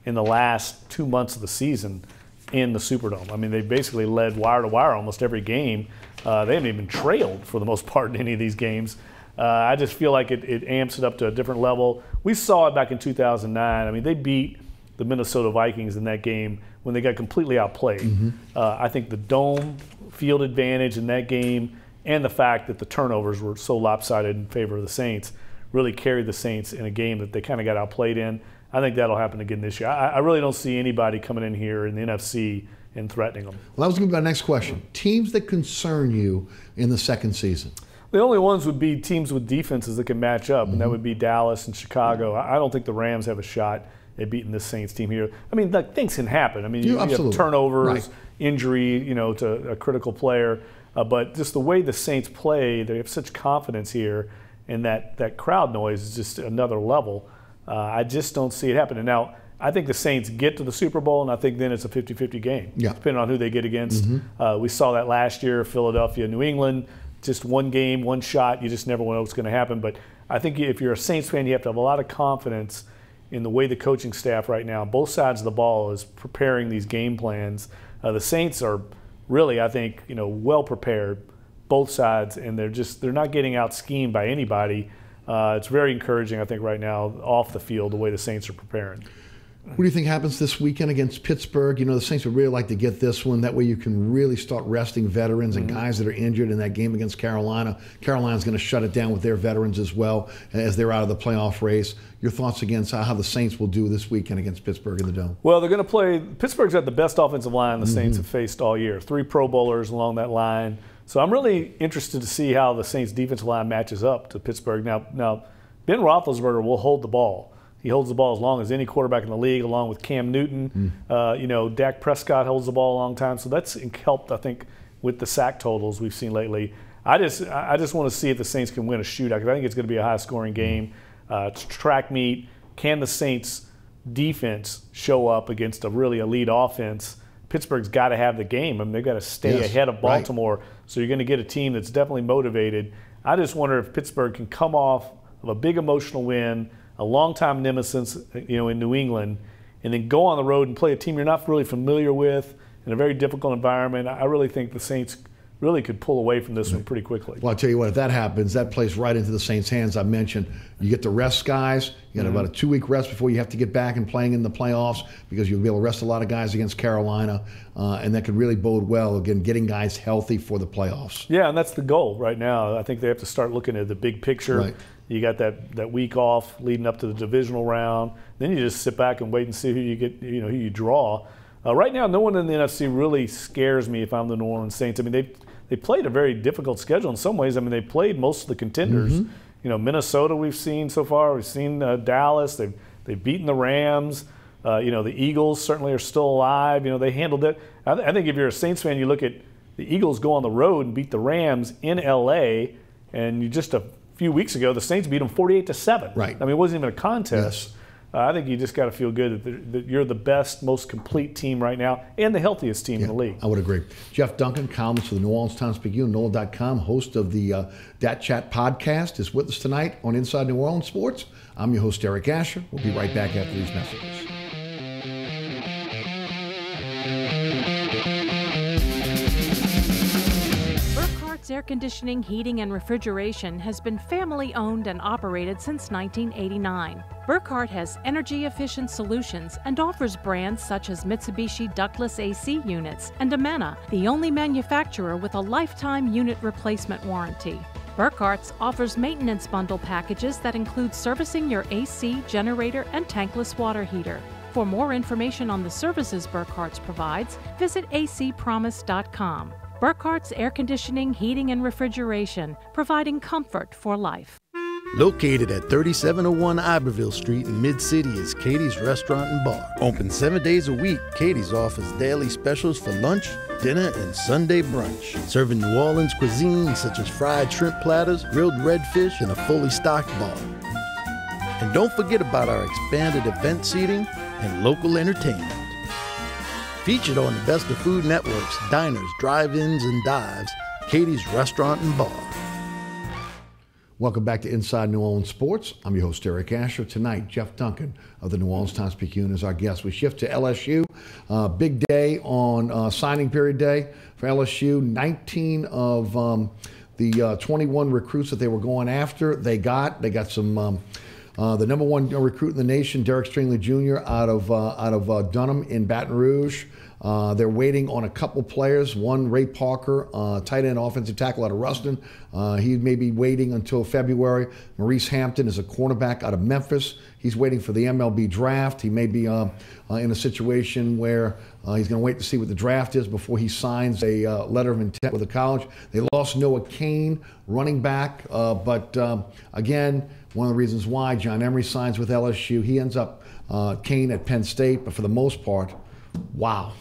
in the last 2 months of the season in the Superdome. I mean, they basically led wire to wire almost every game. They haven't even trailed for the most part in any of these games. I just feel like it amps it up to a different level. We saw it back in 2009. I mean, they beat the Minnesota Vikings in that game when they got completely outplayed. I think the dome field advantage in that game and the fact that the turnovers were so lopsided in favor of the Saints really carried the Saints in a game that they kind of got outplayed in. I think that'll happen again this year. I really don't see anybody coming in here in the NFC and threatening them. Well, that was going to be my next question. Teams that concern you in the second season? The only ones would be teams with defenses that can match up, and that would be Dallas and Chicago. I don't think the Rams have a shot at beating this Saints team here. I mean, like, things can happen. I mean, you have turnovers, injury, you know, to a critical player. But just the way the Saints play, they have such confidence here, and that crowd noise is just another level. I just don't see it happening. Now, I think the Saints get to the Super Bowl, and I think then it's a 50-50 game, depending on who they get against. We saw that last year, Philadelphia, New England. Just one game, one shot. You just never know what's going to happen. But I think if you're a Saints fan, you have to have a lot of confidence in the way the coaching staff right now, both sides of the ball, is preparing these game plans. The Saints are really, I think, you know, well prepared, both sides, and they're not getting out schemed by anybody. It's very encouraging, I think, right now off the field the way the Saints are preparing. What do you think happens this weekend against Pittsburgh? You know, the Saints would really like to get this one. That way you can really start resting veterans and guys that are injured in that game against Carolina. Carolina's going to shut it down with their veterans as well as they're out of the playoff race. Your thoughts against how the Saints will do this weekend against Pittsburgh in the Dome? Well, they're going to play – Pittsburgh's got the best offensive line the Saints have faced all year. 3 Pro Bowlers along that line. So I'm really interested to see how the Saints' defensive line matches up to Pittsburgh. Now Ben Roethlisberger will hold the ball. He holds the ball as long as any quarterback in the league, along with Cam Newton. You know, Dak Prescott holds the ball a long time. So that's helped, I think, with the sack totals we've seen lately. I just want to see if the Saints can win a shootout, because I think it's going to be a high-scoring game. It's track meet. Can the Saints' defense show up against a really elite offense? Pittsburgh's got to have the game. I mean, they've got to stay ahead of Baltimore. So you're going to get a team that's definitely motivated. I just wonder if Pittsburgh can come off of a big emotional win, a long-time nemesis, you know, in New England, and then go on the road and play a team you're not really familiar with in a very difficult environment. I really think the Saints really could pull away from this one pretty quickly. Well, I'll tell you what, if that happens, that plays right into the Saints' hands. I mentioned you get to rest guys. You got about a 2-week rest before you have to get back and playing in the playoffs, because you'll be able to rest a lot of guys against Carolina, and that could really bode well, again, getting guys healthy for the playoffs. Yeah, and that's the goal right now. I think they have to start looking at the big picture. You got that week off leading up to the divisional round. Then you just sit back and wait and see who you get, who you draw. Right now, no one in the NFC really scares me if I'm the New Orleans Saints. I mean, they played a very difficult schedule in some ways. I mean, they played most of the contenders. Minnesota we've seen so far. We've seen Dallas. They've beaten the Rams. The Eagles certainly are still alive. They handled it. I think if you're a Saints fan, you look at the Eagles go on the road and beat the Rams in L.A., and just a few weeks ago, the Saints beat them 48-7. Right. I mean, it wasn't even a contest. Yes. I think you just got to feel good that you're the best, most complete team right now and the healthiest team in the league. I would agree. Jeff Duncan, columnist for the New Orleans Times-Picayune, NOLA.com, host of the Dat Chat podcast, is with us tonight on Inside New Orleans Sports. I'm your host, Eric Asher. We'll be right back after these messages. Air conditioning, heating, and refrigeration has been family-owned and operated since 1989. Burkhardt has energy-efficient solutions and offers brands such as Mitsubishi ductless AC units and Amana, the only manufacturer with a lifetime unit replacement warranty. Burkhardt's offers maintenance bundle packages that include servicing your AC, generator, and tankless water heater. For more information on the services Burkhardt's provides, visit acpromise.com. Burkhardt's Air Conditioning, Heating, and Refrigeration, providing comfort for life. Located at 3701 Iberville Street in Mid-City is Katie's Restaurant and Bar. Open 7 days a week, Katie's offers daily specials for lunch, dinner, and Sunday brunch. Serving New Orleans cuisine such as fried shrimp platters, grilled redfish, and a fully stocked bar. And don't forget about our expanded event seating and local entertainment. Featured on the Best of Food Network's diners, drive-ins, and dives, Katie's Restaurant and Bar. Welcome back to Inside New Orleans Sports. I'm your host, Eric Asher. Tonight, Jeff Duncan of the New Orleans Times-Picayune is our guest. We shift to LSU. Big day on signing period day for LSU. 19 of the 21 recruits that they were going after, they got some the number one recruit in the nation, Derek Stringley Jr. out of Dunham in Baton Rouge. They're waiting on a couple players. One, Ray Parker, tight end offensive tackle out of Ruston. He may be waiting until February. Maurice Hampton is a cornerback out of Memphis. He's waiting for the MLB draft. He may be in a situation where he's going to wait to see what the draft is before he signs a letter of intent with the college. They lost Noah Kane, running back, but again, one of the reasons why John Emery signs with LSU, he ends up Kane at Penn State, but for the most part, wow.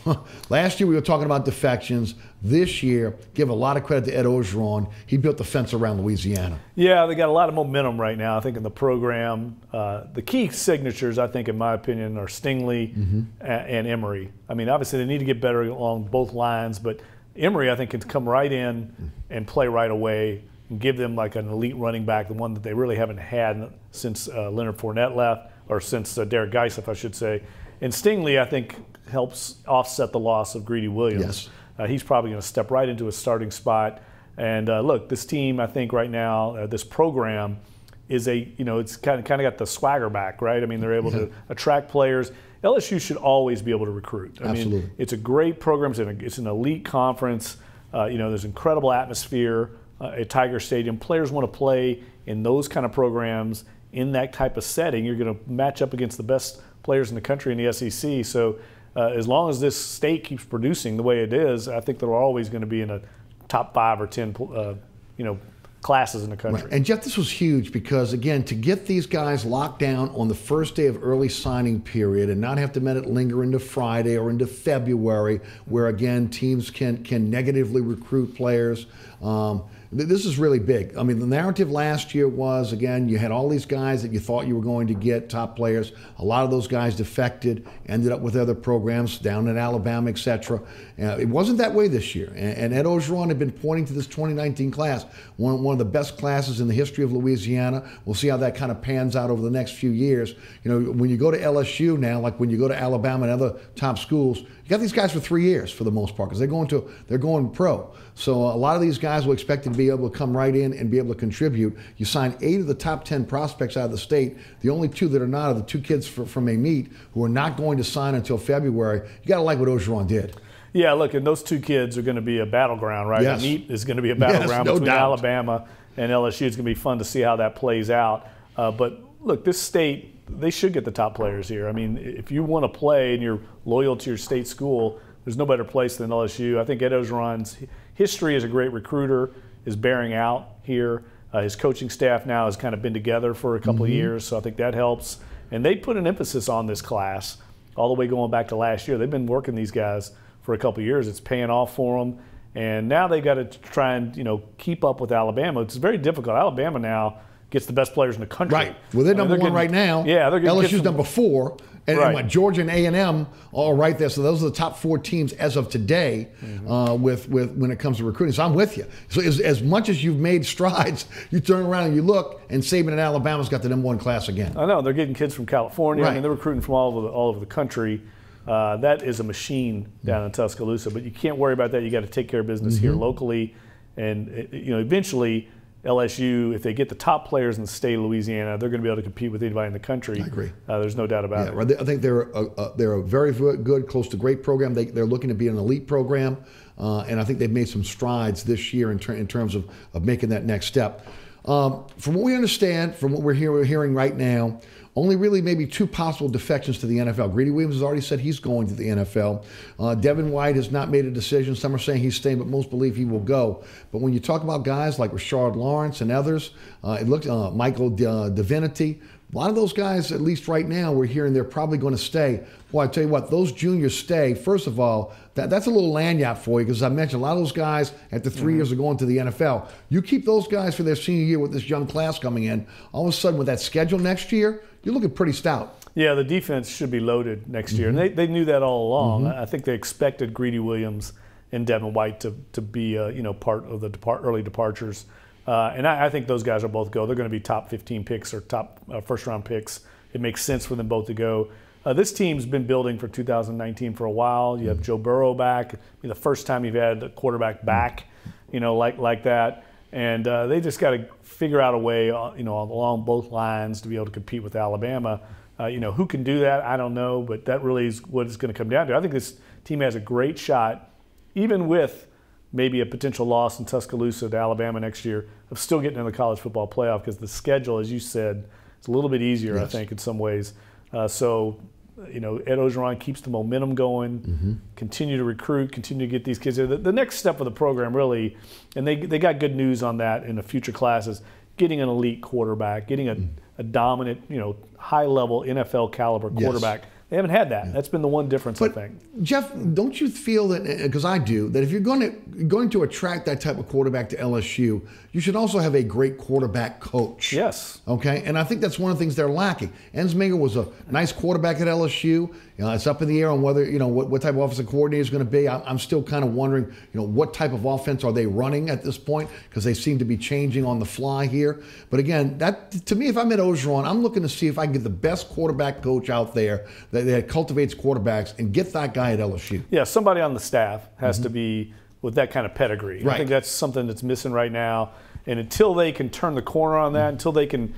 Last year we were talking about defections. This year, give a lot of credit to Ed Orgeron. He built the fence around Louisiana. Yeah, they got a lot of momentum right now, I think, in the program. The key signatures, I think, in my opinion, are Stingley and Emery. I mean, obviously they need to get better along both lines, but Emery, I think, can come right in and play right away and give them like an elite running back, the one that they really haven't had since Leonard Fournette left, or since Derek Geisef, I should say. And Stingley, I think, helps offset the loss of Greedy Williams. Yes. He's probably going to step right into a starting spot. And look, this team, I think right now, this program is it's kind of got the swagger back, right? I mean, they're able to attract players. LSU should always be able to recruit. I mean, it's a great program. It's an elite conference. There's incredible atmosphere at Tiger Stadium. Players want to play in those kind of programs in that type of setting. You're going to match up against the best players in the country in the SEC. So as long as this state keeps producing the way it is, I think they're always going to be in a top 5 or 10 classes in the country. Right. And Jeff, this was huge because, again, to get these guys locked down on the first day of early signing period and not have to let it linger into Friday or into February, where, again, teams can negatively recruit players. This is really big. I mean, the narrative last year was, again, you had all these guys that you thought you were going to get, top players. A lot of those guys defected, ended up with other programs down in Alabama, etc. It wasn't that way this year. And Ed Orgeron had been pointing to this 2019 class, one of the best classes in the history of Louisiana. We'll see how that kind of pans out over the next few years. When you go to LSU now, like when you go to Alabama and other top schools, you got these guys for 3 years for the most part because they're going pro. So a lot of these guys will expect to be able to come right in and be able to contribute. You sign 8 of the top 10 prospects out of the state. The only 2 that are not are the 2 kids from a meet who are not going to sign until February. You got to like what Orgeron did. Yeah, look, and those 2 kids are going to be a battleground, right? Yes. Meet is going to be a battleground between doubt. Alabama and LSU. It's going to be fun to see how that plays out. But look, this state, they should get the top players here. I mean, if you want to play and you're loyal to your state school, there's no better place than LSU. I think Ed Ogeron's history as a great recruiter is bearing out here. His coaching staff now has kind of been together for a couple of years, so I think that helps. And they put an emphasis on this class all the way going back to last year. They've been working these guys for a couple of years. It's paying off for them. And now they got to try and keep up with Alabama. It's very difficult. Alabama now gets the best players in the country. Right. Well, they're number one right now. Yeah, they're getting LSU's number 4. And, right. and what, Georgia and A&M are right there. So those are the top 4 teams as of today with when it comes to recruiting. So I'm with you. So as much as you've made strides, you turn around and you look, and Saban and Alabama's got the number 1 class again. I know. They're getting kids from California. Right. I mean, they're recruiting from all over the country. That is a machine down in Tuscaloosa. But you can't worry about that. You got to take care of business here locally. And eventually LSU, if they get the top players in the state of Louisiana, they're going to be able to compete with anybody in the country. I agree. There's no doubt about it. I think they're a very good, close to great program. They're looking to be an elite program, and I think they've made some strides this year in terms of making that next step. From what we understand, from what we're hearing right now, only really maybe 2 possible defections to the NFL. Greedy Williams has already said he's going to the NFL. Devin White has not made a decision. Some are saying he's staying, but most believe he will go. But when you talk about guys like Rashard Lawrence and others, it looks Michael Divinity, a lot of those guys, at least right now, we're hearing they're probably going to stay. Well, I tell you what, those juniors stay. First of all, that's a little lanyard for you, because I mentioned a lot of those guys after 3 years are going to the NFL. You keep those guys for their senior year with this young class coming in, all of a sudden with that schedule next year, you're looking pretty stout. Yeah, the defense should be loaded next year, and they knew that all along. I think they expected Greedy Williams and Devin White to be part of the early departures. And I think those guys will both go. They're going to be top 15 picks or top first-round picks. It makes sense for them both to go. This team's been building for 2019 for a while. You have Joe Burrow back. The first time you've had a quarterback back, like that. And they just got to figure out a way, along both lines to be able to compete with Alabama. Who can do that? I don't know, but that really is what it's going to come down to. I think this team has a great shot, even with maybe a potential loss in Tuscaloosa to Alabama next year, of still getting in the college football playoff, because the schedule, as you said, is a little bit easier, I think, in some ways. Ed Ogeron keeps the momentum going, continue to recruit, continue to get these kids there. The next step of the program, really, and they got good news on that in the future classes, getting an elite quarterback, getting a dominant, high-level NFL caliber quarterback. They haven't had that. That's been the one difference, I think. Jeff, don't you feel that, because I do, that if you're going to attract that type of quarterback to LSU, you should also have a great quarterback coach? Yes. Okay, and I think that's one of the things they're lacking. Ensminger was a nice quarterback at LSU. It's up in the air on whether, what type of offensive coordinator is going to be. I'm still kind of wondering, what type of offense are they running at this point, because they seem to be changing on the fly here. But again, that, to me, if I'm at Ogeron, I'm looking to see if I can get the best quarterback coach out there that cultivates quarterbacks and get that guy at LSU. Yeah, somebody on the staff has to be with that kind of pedigree. Right. I think that's something that's missing right now. And until they can turn the corner on that, until they can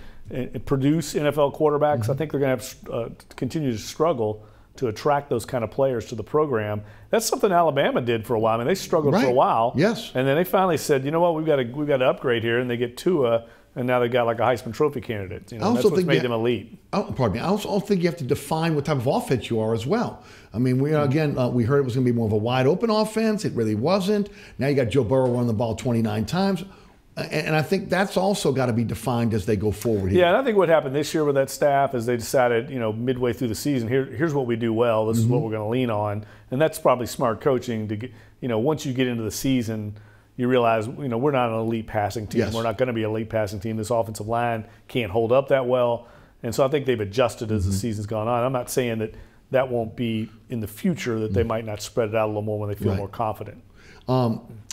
produce NFL quarterbacks, I think they're going to have to continue to struggle to attract those kind of players to the program. That's something Alabama did for a while. I mean, they struggled for a while. Yes. And then they finally said, you know what, we've got to upgrade here, and they get Tua. And now they've got like a Heisman Trophy candidate. That's what's made them elite. Pardon me. I also think you have to define what type of offense you are as well. I mean, we heard it was going to be more of a wide open offense. It really wasn't. Now you got Joe Burrow running the ball 29 times. And I think that's also got to be defined as they go forward here. Yeah, and I think what happened this year with that staff is they decided, midway through the season, here's what we do well. This is what we're going to lean on. And that's probably smart coaching to get, once you get into the season, you realize, we're not an elite passing team. We're not going to be an elite passing team. This offensive line can't hold up that well. And so I think they've adjusted as the season's gone on. I'm not saying that won't be in the future, that they might not spread it out a little more when they feel more confident.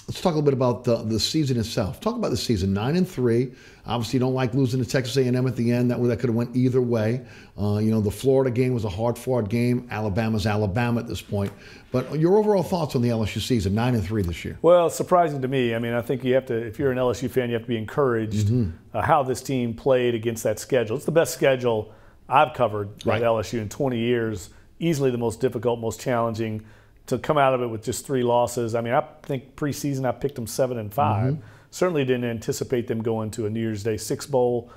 Let's talk a little bit about the season itself. Talk about the season, 9-3. Obviously, you don't like losing to Texas A&M at the end. That could have went either way. The Florida game was a hard-fought game. Alabama's Alabama at this point. But your overall thoughts on the LSU season, 9-3 this year? Well, it's surprising to me. I mean, I think you have to, if you're an LSU fan, you have to be encouraged how this team played against that schedule. It's the best schedule I've covered at LSU in 20 years. Easily the most difficult, most challenging. To come out of it with just 3 losses. I mean, I think preseason I picked them 7-5. certainly didn't anticipate them going to a New Year's Day Six Bowl.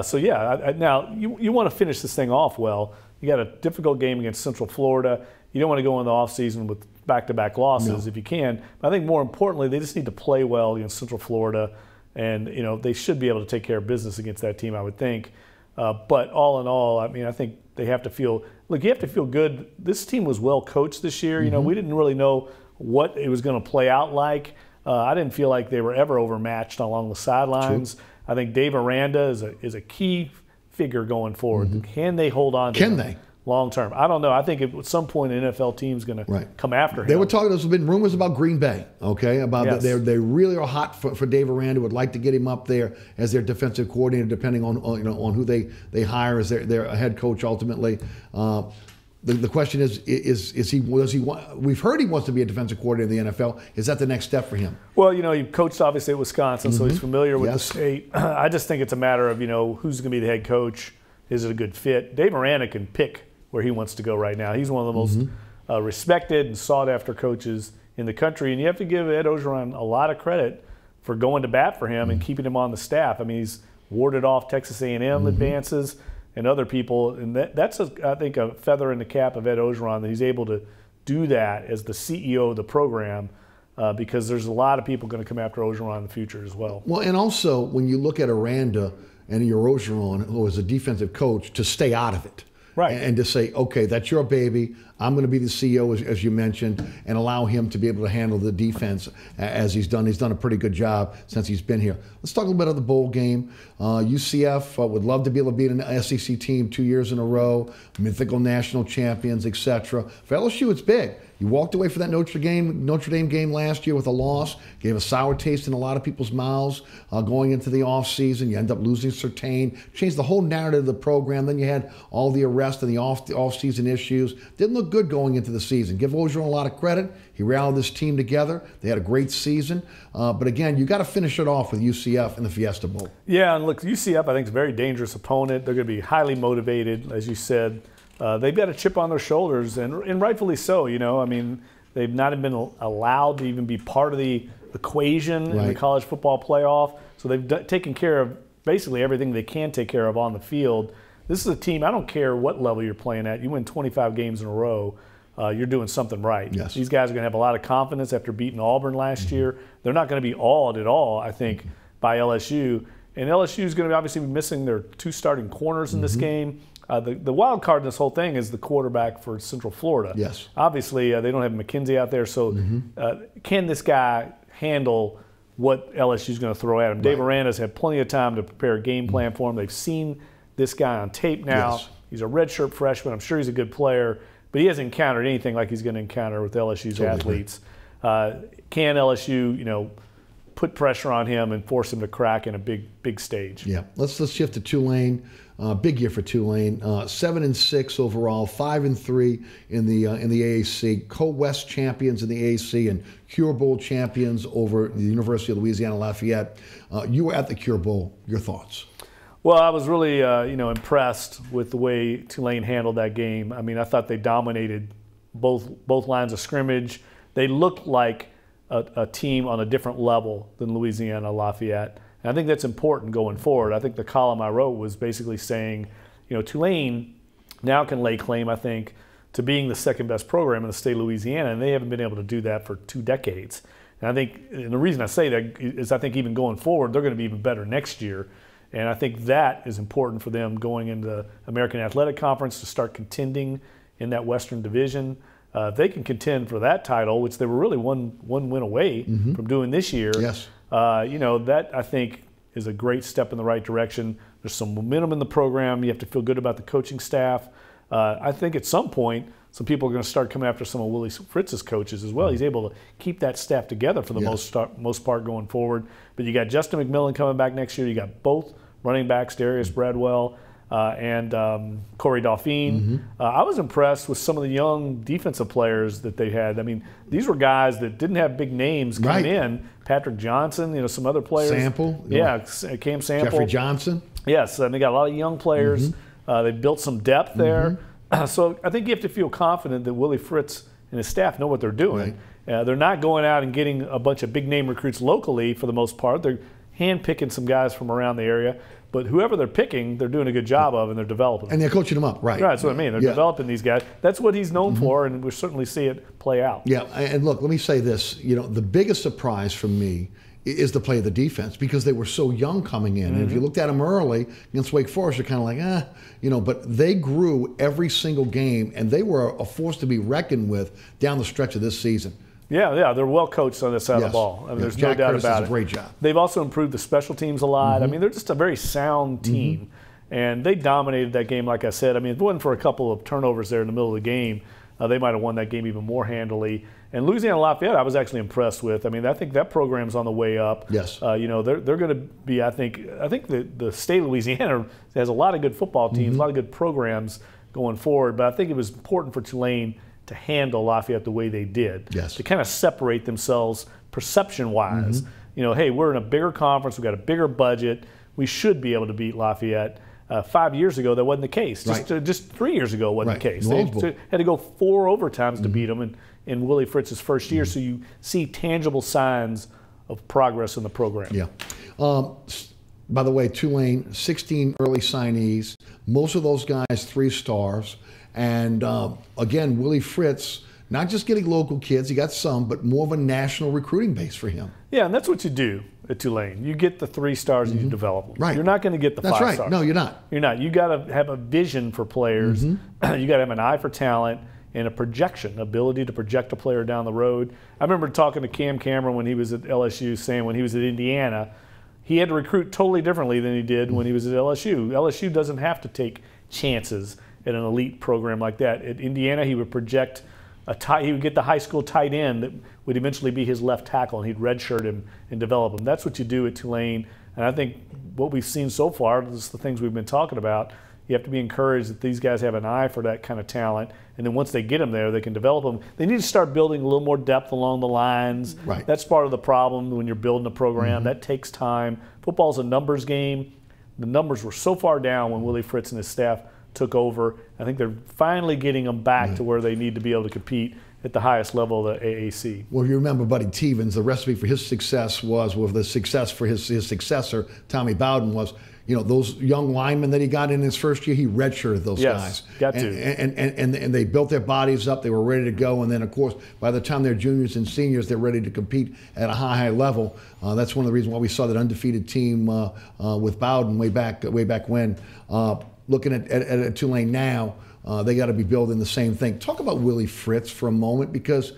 So yeah, now you want to finish this thing off well. You got a difficult game against Central Florida. You don't want to go in the offseason with back-to-back losses if you can. But I think more importantly, they just need to play well against Central Florida, and they should be able to take care of business against that team, I would think. But all in all, I mean, I think they have to feel – look, you have to feel good. This team was well coached this year. We didn't really know what it was going to play out like. I didn't feel like they were ever overmatched along the sidelines. True. I think Dave Aranda is a key figure going forward. Can they hold on to him long term? I don't know. I think at some point an NFL team's going to come after him. They were talking. There's been rumors about Green Bay. About they really are hot for Dave Aranda. Would like to get him up there as their defensive coordinator, depending on who they hire as their head coach ultimately. The question is he we've heard he wants to be a defensive coordinator in the NFL. Is that the next step for him? Well, he coached obviously at Wisconsin, so he's familiar with the state. I just think it's a matter of, who's going to be the head coach. Is it a good fit? Dave Aranda can pick where he wants to go right now. He's one of the most respected and sought-after coaches in the country, and you have to give Ed Orgeron a lot of credit for going to bat for him and keeping him on the staff. I mean, he's warded off Texas A&M advances and other people, and that's I think a feather in the cap of Ed Orgeron that he's able to do that as the CEO of the program, because there's a lot of people going to come after Orgeron in the future as well. Well, and also when you look at Aranda and your Orgeron, who is a defensive coach, to stay out of it. Right. And to say, okay, that's your baby. I'm going to be the CEO, as you mentioned, and allow him to be able to handle the defense as he's done. He's done a pretty good job since he's been here. Let's talk a little bit of the bowl game. UCF would love to be able to beat an SEC team 2 years in a row, mythical national champions, etc. For LSU, it's big. You walked away from that Notre Dame game last year with a loss, gave a sour taste in a lot of people's mouths going into the offseason. You end up losing Surtain, changed the whole narrative of the program. Then you had all the arrests and the off-season issues. Didn't look good going into the season. Give Orgeron a lot of credit. He rallied this team together. They had a great season. But again, you got to finish it off with UCF in the Fiesta Bowl. Yeah, and look, UCF I think is a very dangerous opponent. They're going to be highly motivated, as you said. They've got a chip on their shoulders, and rightfully so. I mean, they've not been allowed to even be part of the equation in the college football playoff. So they've taken care of basically everything they can take care of on the field. This is a team, I don't care what level you're playing at. You win 25 games in a row, you're doing something right. Yes. These guys are going to have a lot of confidence after beating Auburn last year. They're not going to be awed at all, I think, by LSU. And LSU is going to obviously be missing their two starting corners in this game. The wild card in this whole thing is the quarterback for Central Florida. Yes. Obviously, they don't have McKenzie out there, so can this guy handle what LSU is going to throw at him? Dave Aranda's had plenty of time to prepare a game plan for him. They've seen this guy on tape now. Yes. He's a redshirt freshman. I'm sure he's a good player, but he hasn't encountered anything like he's going to encounter with LSU's athletes. Can LSU, put pressure on him and force him to crack in a big stage? Yeah. Let's shift to Tulane. Big year for Tulane. 7-6 overall, 5-3 in the AAC. Co-West champions in the AAC and Cure Bowl champions over the University of Louisiana Lafayette. You were at the Cure Bowl. Your thoughts? Well, I was really impressed with the way Tulane handled that game. I mean, I thought they dominated both lines of scrimmage. They looked like a team on a different level than Louisiana Lafayette. And I think that's important going forward. I think the column I wrote was basically saying, Tulane now can lay claim, I think, to being the second best program in the state of Louisiana, and they haven't been able to do that for 2 decades. And I think, and the reason I say that is I think even going forward, they're going to be even better next year. And I think that is important for them going into the American Athletic Conference to start contending in that Western Division. If they can contend for that title, which they were really one win away from doing this year, that I think is a great step in the right direction. There's some momentum in the program. You have to feel good about the coaching staff. I think at some point, some people are going to start coming after some of Willie Fritz's coaches as well. He's able to keep that staff together for the most part going forward. But you got Justin McMillan coming back next year. You got both running backs, Darius Bradwell and Corey Dauphine. I was impressed with some of the young defensive players that they had. I mean, these were guys that didn't have big names coming in. Patrick Johnson, some other players. Sample. Yeah, Cam Sample. Jeffrey Johnson. Yes, and they got a lot of young players. They built some depth there. So I think you have to feel confident that Willie Fritz and his staff know what they're doing. They're not going out and getting a bunch of big name recruits locally for the most part. They're hand-picking some guys from around the area. But whoever they're picking, they're doing a good job of, and they're developing them. And they're coaching them up, right? Right, that's what I mean. They're developing these guys. That's what he's known for, and we certainly see it play out. Yeah, and look, let me say this. You know, the biggest surprise for me is the play of the defense, because they were so young coming in. And if you looked at them early against Wake Forest, you're kind of like, you know, but they grew every single game, and they were a force to be reckoned with down the stretch of this season. Yeah, they're well coached on this side of the ball. I mean, there's no doubt about it. Does a great job. They've also improved the special teams a lot. I mean, they're just a very sound team, and they dominated that game, like I said. I mean, if it wasn't for a couple of turnovers there in the middle of the game, they might have won that game even more handily. And Louisiana Lafayette, I was actually impressed with. I mean, I think that program's on the way up. Yes. You know, they're going to be. I think the state of Louisiana has a lot of good football teams, a lot of good programs going forward. But I think it was important for Tulane to handle Lafayette the way they did, to kind of separate themselves perception-wise. You know, hey, we're in a bigger conference, we've got a bigger budget, we should be able to beat Lafayette. 5 years ago, that wasn't the case. Just 3 years ago, it wasn't the case. They had to go 4 overtimes to beat them in Willie Fritz's first year, so you see tangible signs of progress in the program. Yeah. By the way, Tulane, 16 early signees, most of those guys 3 stars. And again, Willie Fritz, not just getting local kids, he got some, but more of a national recruiting base for him. Yeah, and that's what you do at Tulane. You get the 3 stars and you develop them. Right. You're not going to get the 5 stars. That's right. No, you're not. You're not. You got to have a vision for players. You got to have an eye for talent and a projection, ability to project a player down the road. I remember talking to Cam Cameron when he was at LSU, saying when he was at Indiana, he had to recruit totally differently than he did when he was at LSU. LSU doesn't have to take chances at an elite program like that. At Indiana, he would project he would get the high school tight end that would eventually be his left tackle, and he'd redshirt him and develop him. That's what you do at Tulane, and I think what we've seen so far is the things we've been talking about. You have to be encouraged that these guys have an eye for that kind of talent, and then once they get them there, they can develop them. They need to start building a little more depth along the lines. Right. That's part of the problem when you're building a program. That takes time. Football's a numbers game. The numbers were so far down when Willie Fritz and his staff took over. I think they're finally getting them back to where they need to be able to compete at the highest level of the AAC. Well, you remember Buddy Tevens, the recipe for his success was, with the success for his successor, Tommy Bowden, was, you know, those young linemen that he got in his first year, he redshirted those guys. Got to. And they built their bodies up, they were ready to go, and then of course, by the time they're juniors and seniors, they're ready to compete at a high level. That's one of the reasons why we saw that undefeated team with Bowden way back when. Looking at Tulane now, they got to be building the same thing. Talk about Willie Fritz for a moment, because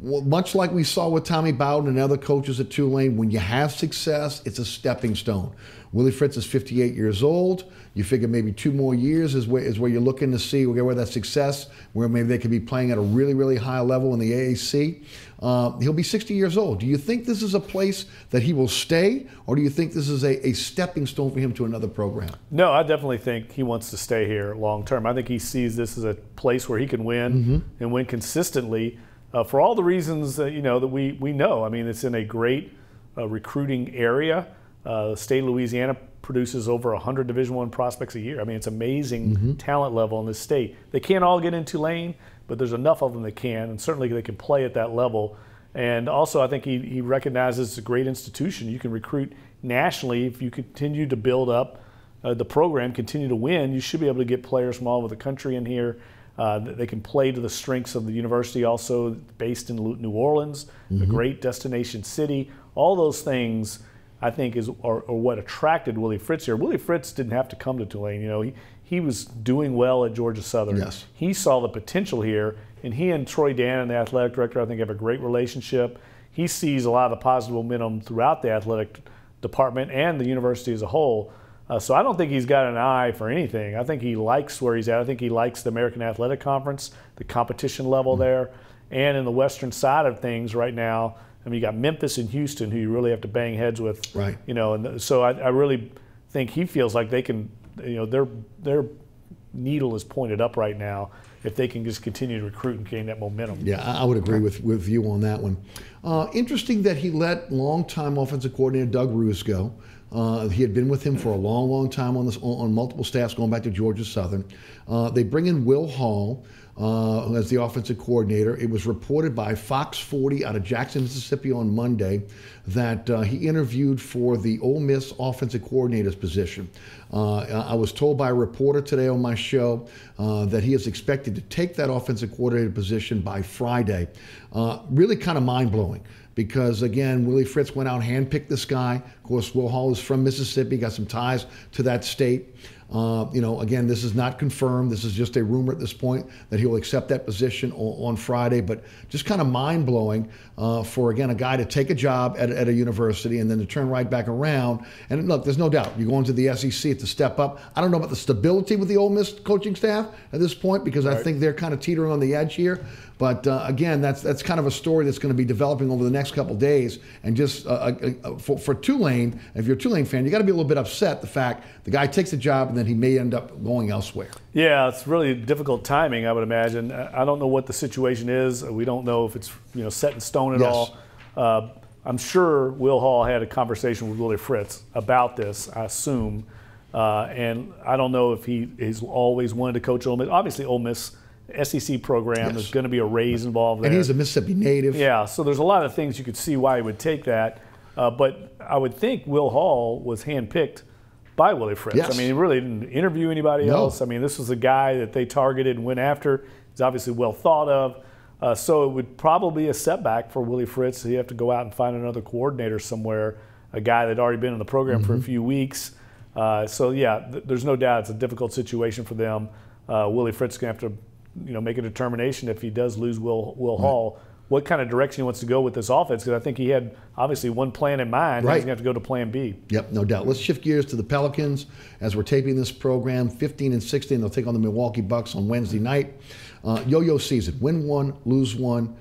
much like we saw with Tommy Bowden and other coaches at Tulane, when you have success, it's a stepping stone. Willie Fritz is 58 years old. You figure maybe 2 more years is where you're looking to see where that success, where maybe they could be playing at a really, really high level in the AAC. He'll be 60 years old. Do you think this is a place that he will stay, or do you think this is a stepping stone for him to another program? No, I definitely think he wants to stay here long term. I think he sees this as a place where he can win and win consistently for all the reasons that we know. I mean, it's in a great recruiting area. The state of Louisiana produces over 100 Division I prospects a year. I mean, it's amazing talent level in this state. They can't all get in Tulane, but there's enough of them that can, and certainly they can play at that level. And also, I think he recognizes it's a great institution. You can recruit nationally if you continue to build up the program, continue to win. You should be able to get players from all over the country in here. They can play to the strengths of the university, also based in New Orleans, a great destination city. All those things, I think, are what attracted Willie Fritz here. Willie Fritz didn't have to come to Tulane. He was doing well at Georgia Southern. Yes. He saw the potential here, and he and Troy Dannon, the athletic director, I think have a great relationship. He sees a lot of the positive momentum throughout the athletic department and the university as a whole. So I don't think he's got an eye for anything. I think he likes where he's at. I think he likes the American Athletic Conference, the competition level there, and in the western side of things right now. I mean, you got Memphis and Houston, who you really have to bang heads with. Right. And so I really think he feels like they can, their needle is pointed up right now if they can just continue to recruit and gain that momentum. Yeah, I would agree with you on that one. Interesting that he let longtime offensive coordinator Doug Ruse go. He had been with him for a long, long time on multiple staffs, going back to Georgia Southern. They bring in Will Hall as the offensive coordinator. It was reported by Fox 40 out of Jackson, Mississippi on Monday that he interviewed for the Ole Miss offensive coordinator's position. I was told by a reporter today on my show that he is expected to take that offensive coordinator position by Friday. Really kind of mind-blowing. Because, again, Willie Fritz went out and handpicked this guy. Of course, Will Hall is from Mississippi, got some ties to that state. Again, this is not confirmed. This is just a rumor at this point that he'll accept that position on Friday. But just kind of mind-blowing for, again, a guy to take a job at a university and then to turn right back around. And, look, there's no doubt. You go into the SEC to step up. I don't know about the stability with the Ole Miss coaching staff at this point because I think they're kind of teetering on the edge here. But again, that's kind of a story that's going to be developing over the next couple days. And just for Tulane, if you're a Tulane fan, you got to be a little bit upset the fact the guy takes a job and then he may end up going elsewhere. Yeah, it's really difficult timing, I would imagine. I don't know what the situation is. We don't know if it's set in stone at all. I'm sure Will Hall had a conversation with Willie Fritz about this, I assume. And I don't know if he's always wanted to coach Ole Miss. Obviously, Ole Miss SEC program. There's going to be a raise involved there. And he's a Mississippi native. Yeah, so there's a lot of things you could see why he would take that. But I would think Will Hall was handpicked by Willie Fritz. I mean, he really didn't interview anybody else. I mean, this was a guy that they targeted and went after. He's obviously well thought of. So it would probably be a setback for Willie Fritz. He'd have to go out and find another coordinator somewhere, a guy that had already been in the program for a few weeks. So, yeah, there's no doubt it's a difficult situation for them. Willie Fritz is going to have to make a determination if he does lose Will Hall, what kind of direction he wants to go with this offense, because I think he had obviously one plan in mind. He's going to have to go to plan B. Yep, no doubt. Let's shift gears to the Pelicans as we're taping this program. 15-16, they'll take on the Milwaukee Bucks on Wednesday night. Yo-yo season, win one, lose one.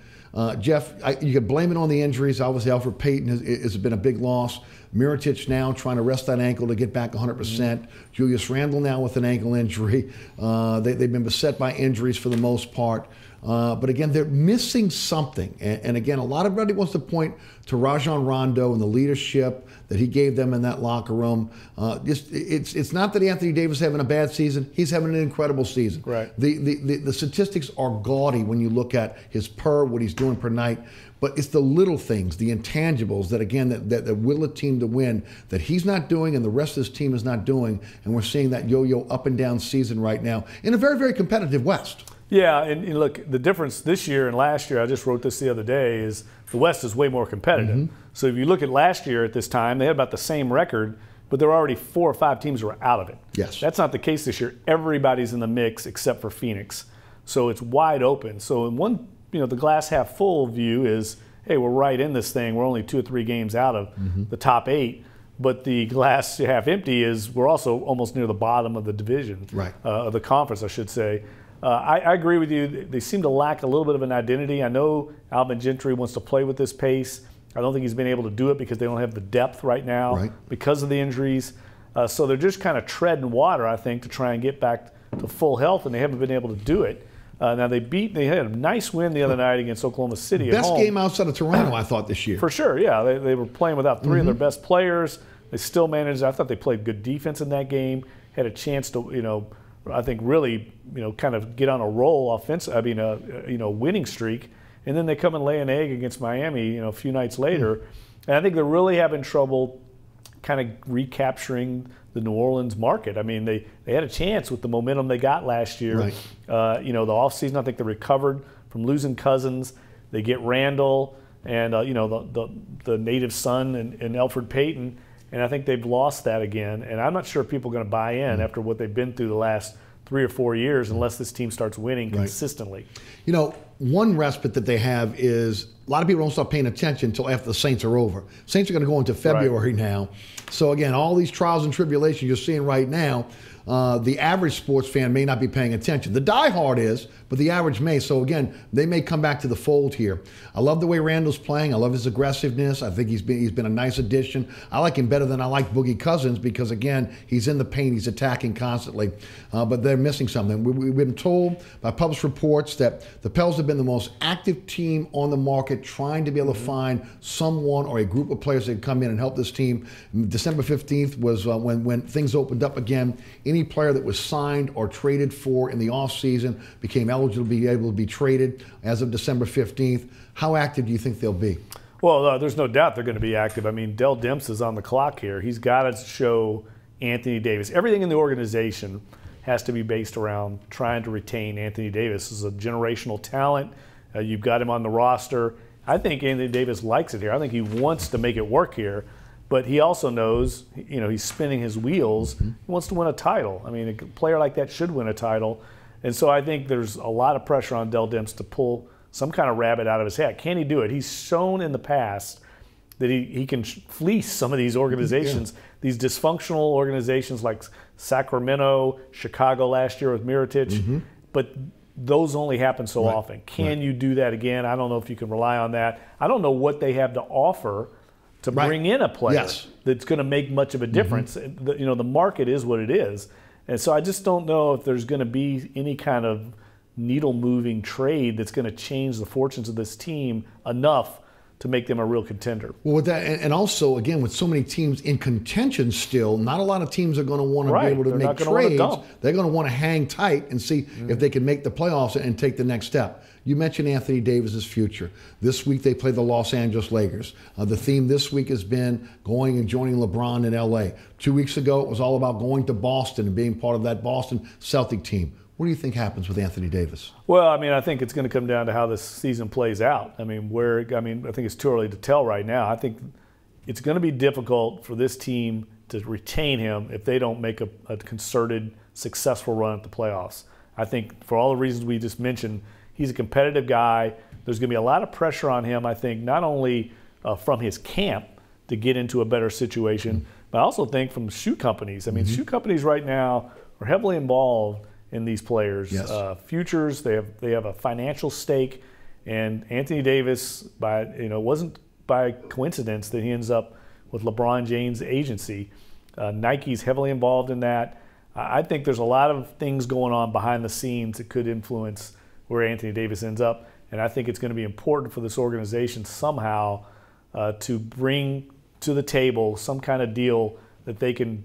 Jeff, you can blame it on the injuries. Obviously, Alfred Payton has been a big loss. Mirotic now trying to rest that ankle to get back 100%. Julius Randle now with an ankle injury. They've been beset by injuries for the most part. But again, they're missing something. And again, a lot of everybody wants to point to Rajon Rondo and the leadership that he gave them in that locker room. It's not that Anthony Davis is having a bad season. He's having an incredible season. The statistics are gaudy when you look at his what he's doing per night. But it's the little things, the intangibles that, again, that will a team to win that he's not doing and the rest of his team is not doing. And we're seeing that yo-yo up and down season right now in a very, very competitive West. Yeah, and look, the difference this year and last year, I just wrote this the other day, is the West is way more competitive. So if you look at last year at this time, they had about the same record, but there were already 4 or 5 teams that were out of it. That's not the case this year. Everybody's in the mix except for Phoenix. So it's wide open. So in one, the glass half full view is, hey, we're right in this thing. We're only 2 or 3 games out of the top 8. But the glass half empty is we're also almost near the bottom of the division, of the conference, I should say. I agree with you. They seem to lack a little bit of an identity. I know Alvin Gentry wants to play with this pace. I don't think he's been able to do it because they don't have the depth right now because of the injuries. So they're just kind of treading water, I think, to try and get back to full health, and they haven't been able to do it. Now they had a nice win the other night against Oklahoma City at home. Best game outside of Toronto, I thought, this year. For sure, yeah. They were playing without 3 of their best players. They still managed. I thought they played good defense in that game. Had a chance to, I think really, kind of get on a roll winning streak. And then they come and lay an egg against Miami, a few nights later. And I think they're really having trouble kind of recapturing the New Orleans market. I mean, they had a chance with the momentum they got last year. The offseason, I think they recovered from losing Cousins. They get Randall and, the native son and Alfred Payton. And I think they've lost that again. And I'm not sure people are going to buy in after what they've been through the last 3 or 4 years unless this team starts winning consistently. One respite that they have is a lot of people don't start paying attention until after the Saints are over. Saints are going to go into February now. So, again, all these trials and tribulations you're seeing right now, The average sports fan may not be paying attention. The diehard is, but the average may. So again, they may come back to the fold here. I love the way Randall's playing. I love his aggressiveness. I think he's been a nice addition. I like him better than I like Boogie Cousins because, again, he's in the paint. He's attacking constantly. But they're missing something. We've been told by published reports that the Pels have been the most active team on the market trying to be able to find someone or a group of players that can come in and help this team. December 15th was when things opened up again. Any player that was signed or traded for in the offseason became eligible to be able to be traded as of December 15th. How active do you think they'll be? Well, there's no doubt they're going to be active. I mean, Dell Demps is on the clock here. He's got to show Anthony Davis. Everything in the organization has to be based around trying to retain Anthony Davis. This is a generational talent. You've got him on the roster. I think Anthony Davis likes it here. I think he wants to make it work here. But he also knows, he's spinning his wheels. He wants to win a title. I mean, a player like that should win a title. And so I think there's a lot of pressure on Dell Demps to pull some kind of rabbit out of his hat. Can he do it? He's shown in the past that he can fleece some of these organizations, these dysfunctional organizations like Sacramento, Chicago last year with Mirotic. But those only happen so often. Can you do that again? I don't know if you can rely on that. I don't know what they have to offer to bring in a player that's going to make much of a difference. The market is what it is. And so I just don't know if there's going to be any kind of needle-moving trade that's going to change the fortunes of this team enough to make them a real contender. Well, with that, and also, again, with so many teams in contention still, not a lot of teams are going to want to be able to make trades. They're going to want to hang tight and see if they can make the playoffs and take the next step. You mentioned Anthony Davis's future. This week they play the Los Angeles Lakers. The theme this week has been going and joining LeBron in LA. 2 weeks ago, it was all about going to Boston and being part of that Boston Celtic team. What do you think happens with Anthony Davis? Well, I mean, I think it's going to come down to how this season plays out. I think it's too early to tell right now. I think it's going to be difficult for this team to retain him if they don't make a concerted, successful run at the playoffs. I think for all the reasons we just mentioned, he's a competitive guy. There's going to be a lot of pressure on him, I think, not only from his camp to get into a better situation, but I also think from shoe companies. I mean, shoe companies right now are heavily involved in these players' futures. They have a financial stake, and Anthony Davis, wasn't by coincidence that he ends up with LeBron James' agency. Nike's heavily involved in that. I think there's a lot of things going on behind the scenes that could influence where Anthony Davis ends up, and I think it's going to be important for this organization somehow to bring to the table some kind of deal that they can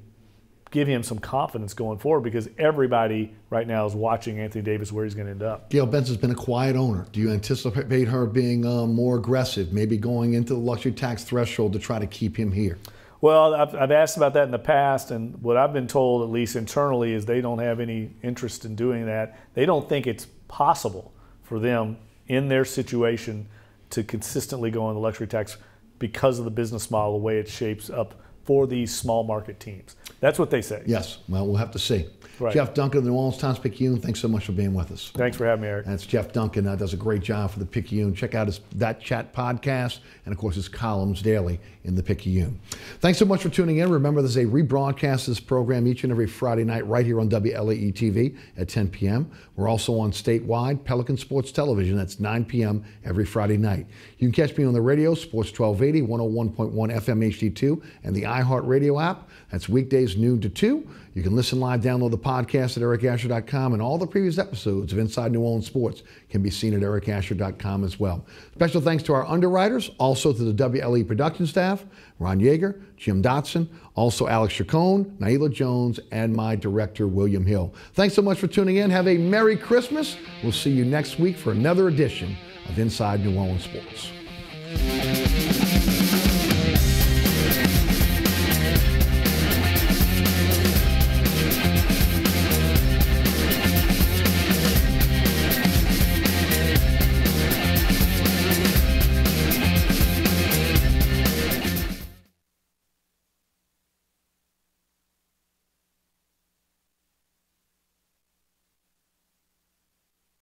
give him some confidence going forward, because everybody right now is watching Anthony Davis where he's going to end up. Gail Benson's been a quiet owner. Do you anticipate her being more aggressive, maybe going into the luxury tax threshold to try to keep him here? Well, I've asked about that in the past, and what I've been told, at least internally, is they don't have any interest in doing that. They don't think it's possible for them in their situation to consistently go on the luxury tax because of the business model, the way it shapes up for these small market teams. That's what they say. Yes. Well, we'll have to see. Right. Jeff Duncan of the New Orleans Times-Picayune, thanks so much for being with us. Thanks for having me, Eric. That's Jeff Duncan. Does a great job for the Picayune. Check out his That Chat podcast and, of course, his columns daily in the Picayune. Thanks so much for tuning in. Remember, there's a rebroadcast of this program each and every Friday night right here on WLAE-TV at 10 p.m. We're also on statewide Pelican Sports Television. That's 9 p.m. every Friday night. You can catch me on the radio, Sports 1280, 101.1 FM HD2, and the iHeartRadio app. That's weekdays noon to 2. You can listen live, download the podcast at ericasher.com, and all the previous episodes of Inside New Orleans Sports can be seen at ericasher.com as well. Special thanks to our underwriters, also to the WLE production staff, Ron Yeager, Jim Dotson, also Alex Chacon, Naila Jones, and my director, William Hill. Thanks so much for tuning in. Have a Merry Christmas. We'll see you next week for another edition of Inside New Orleans Sports.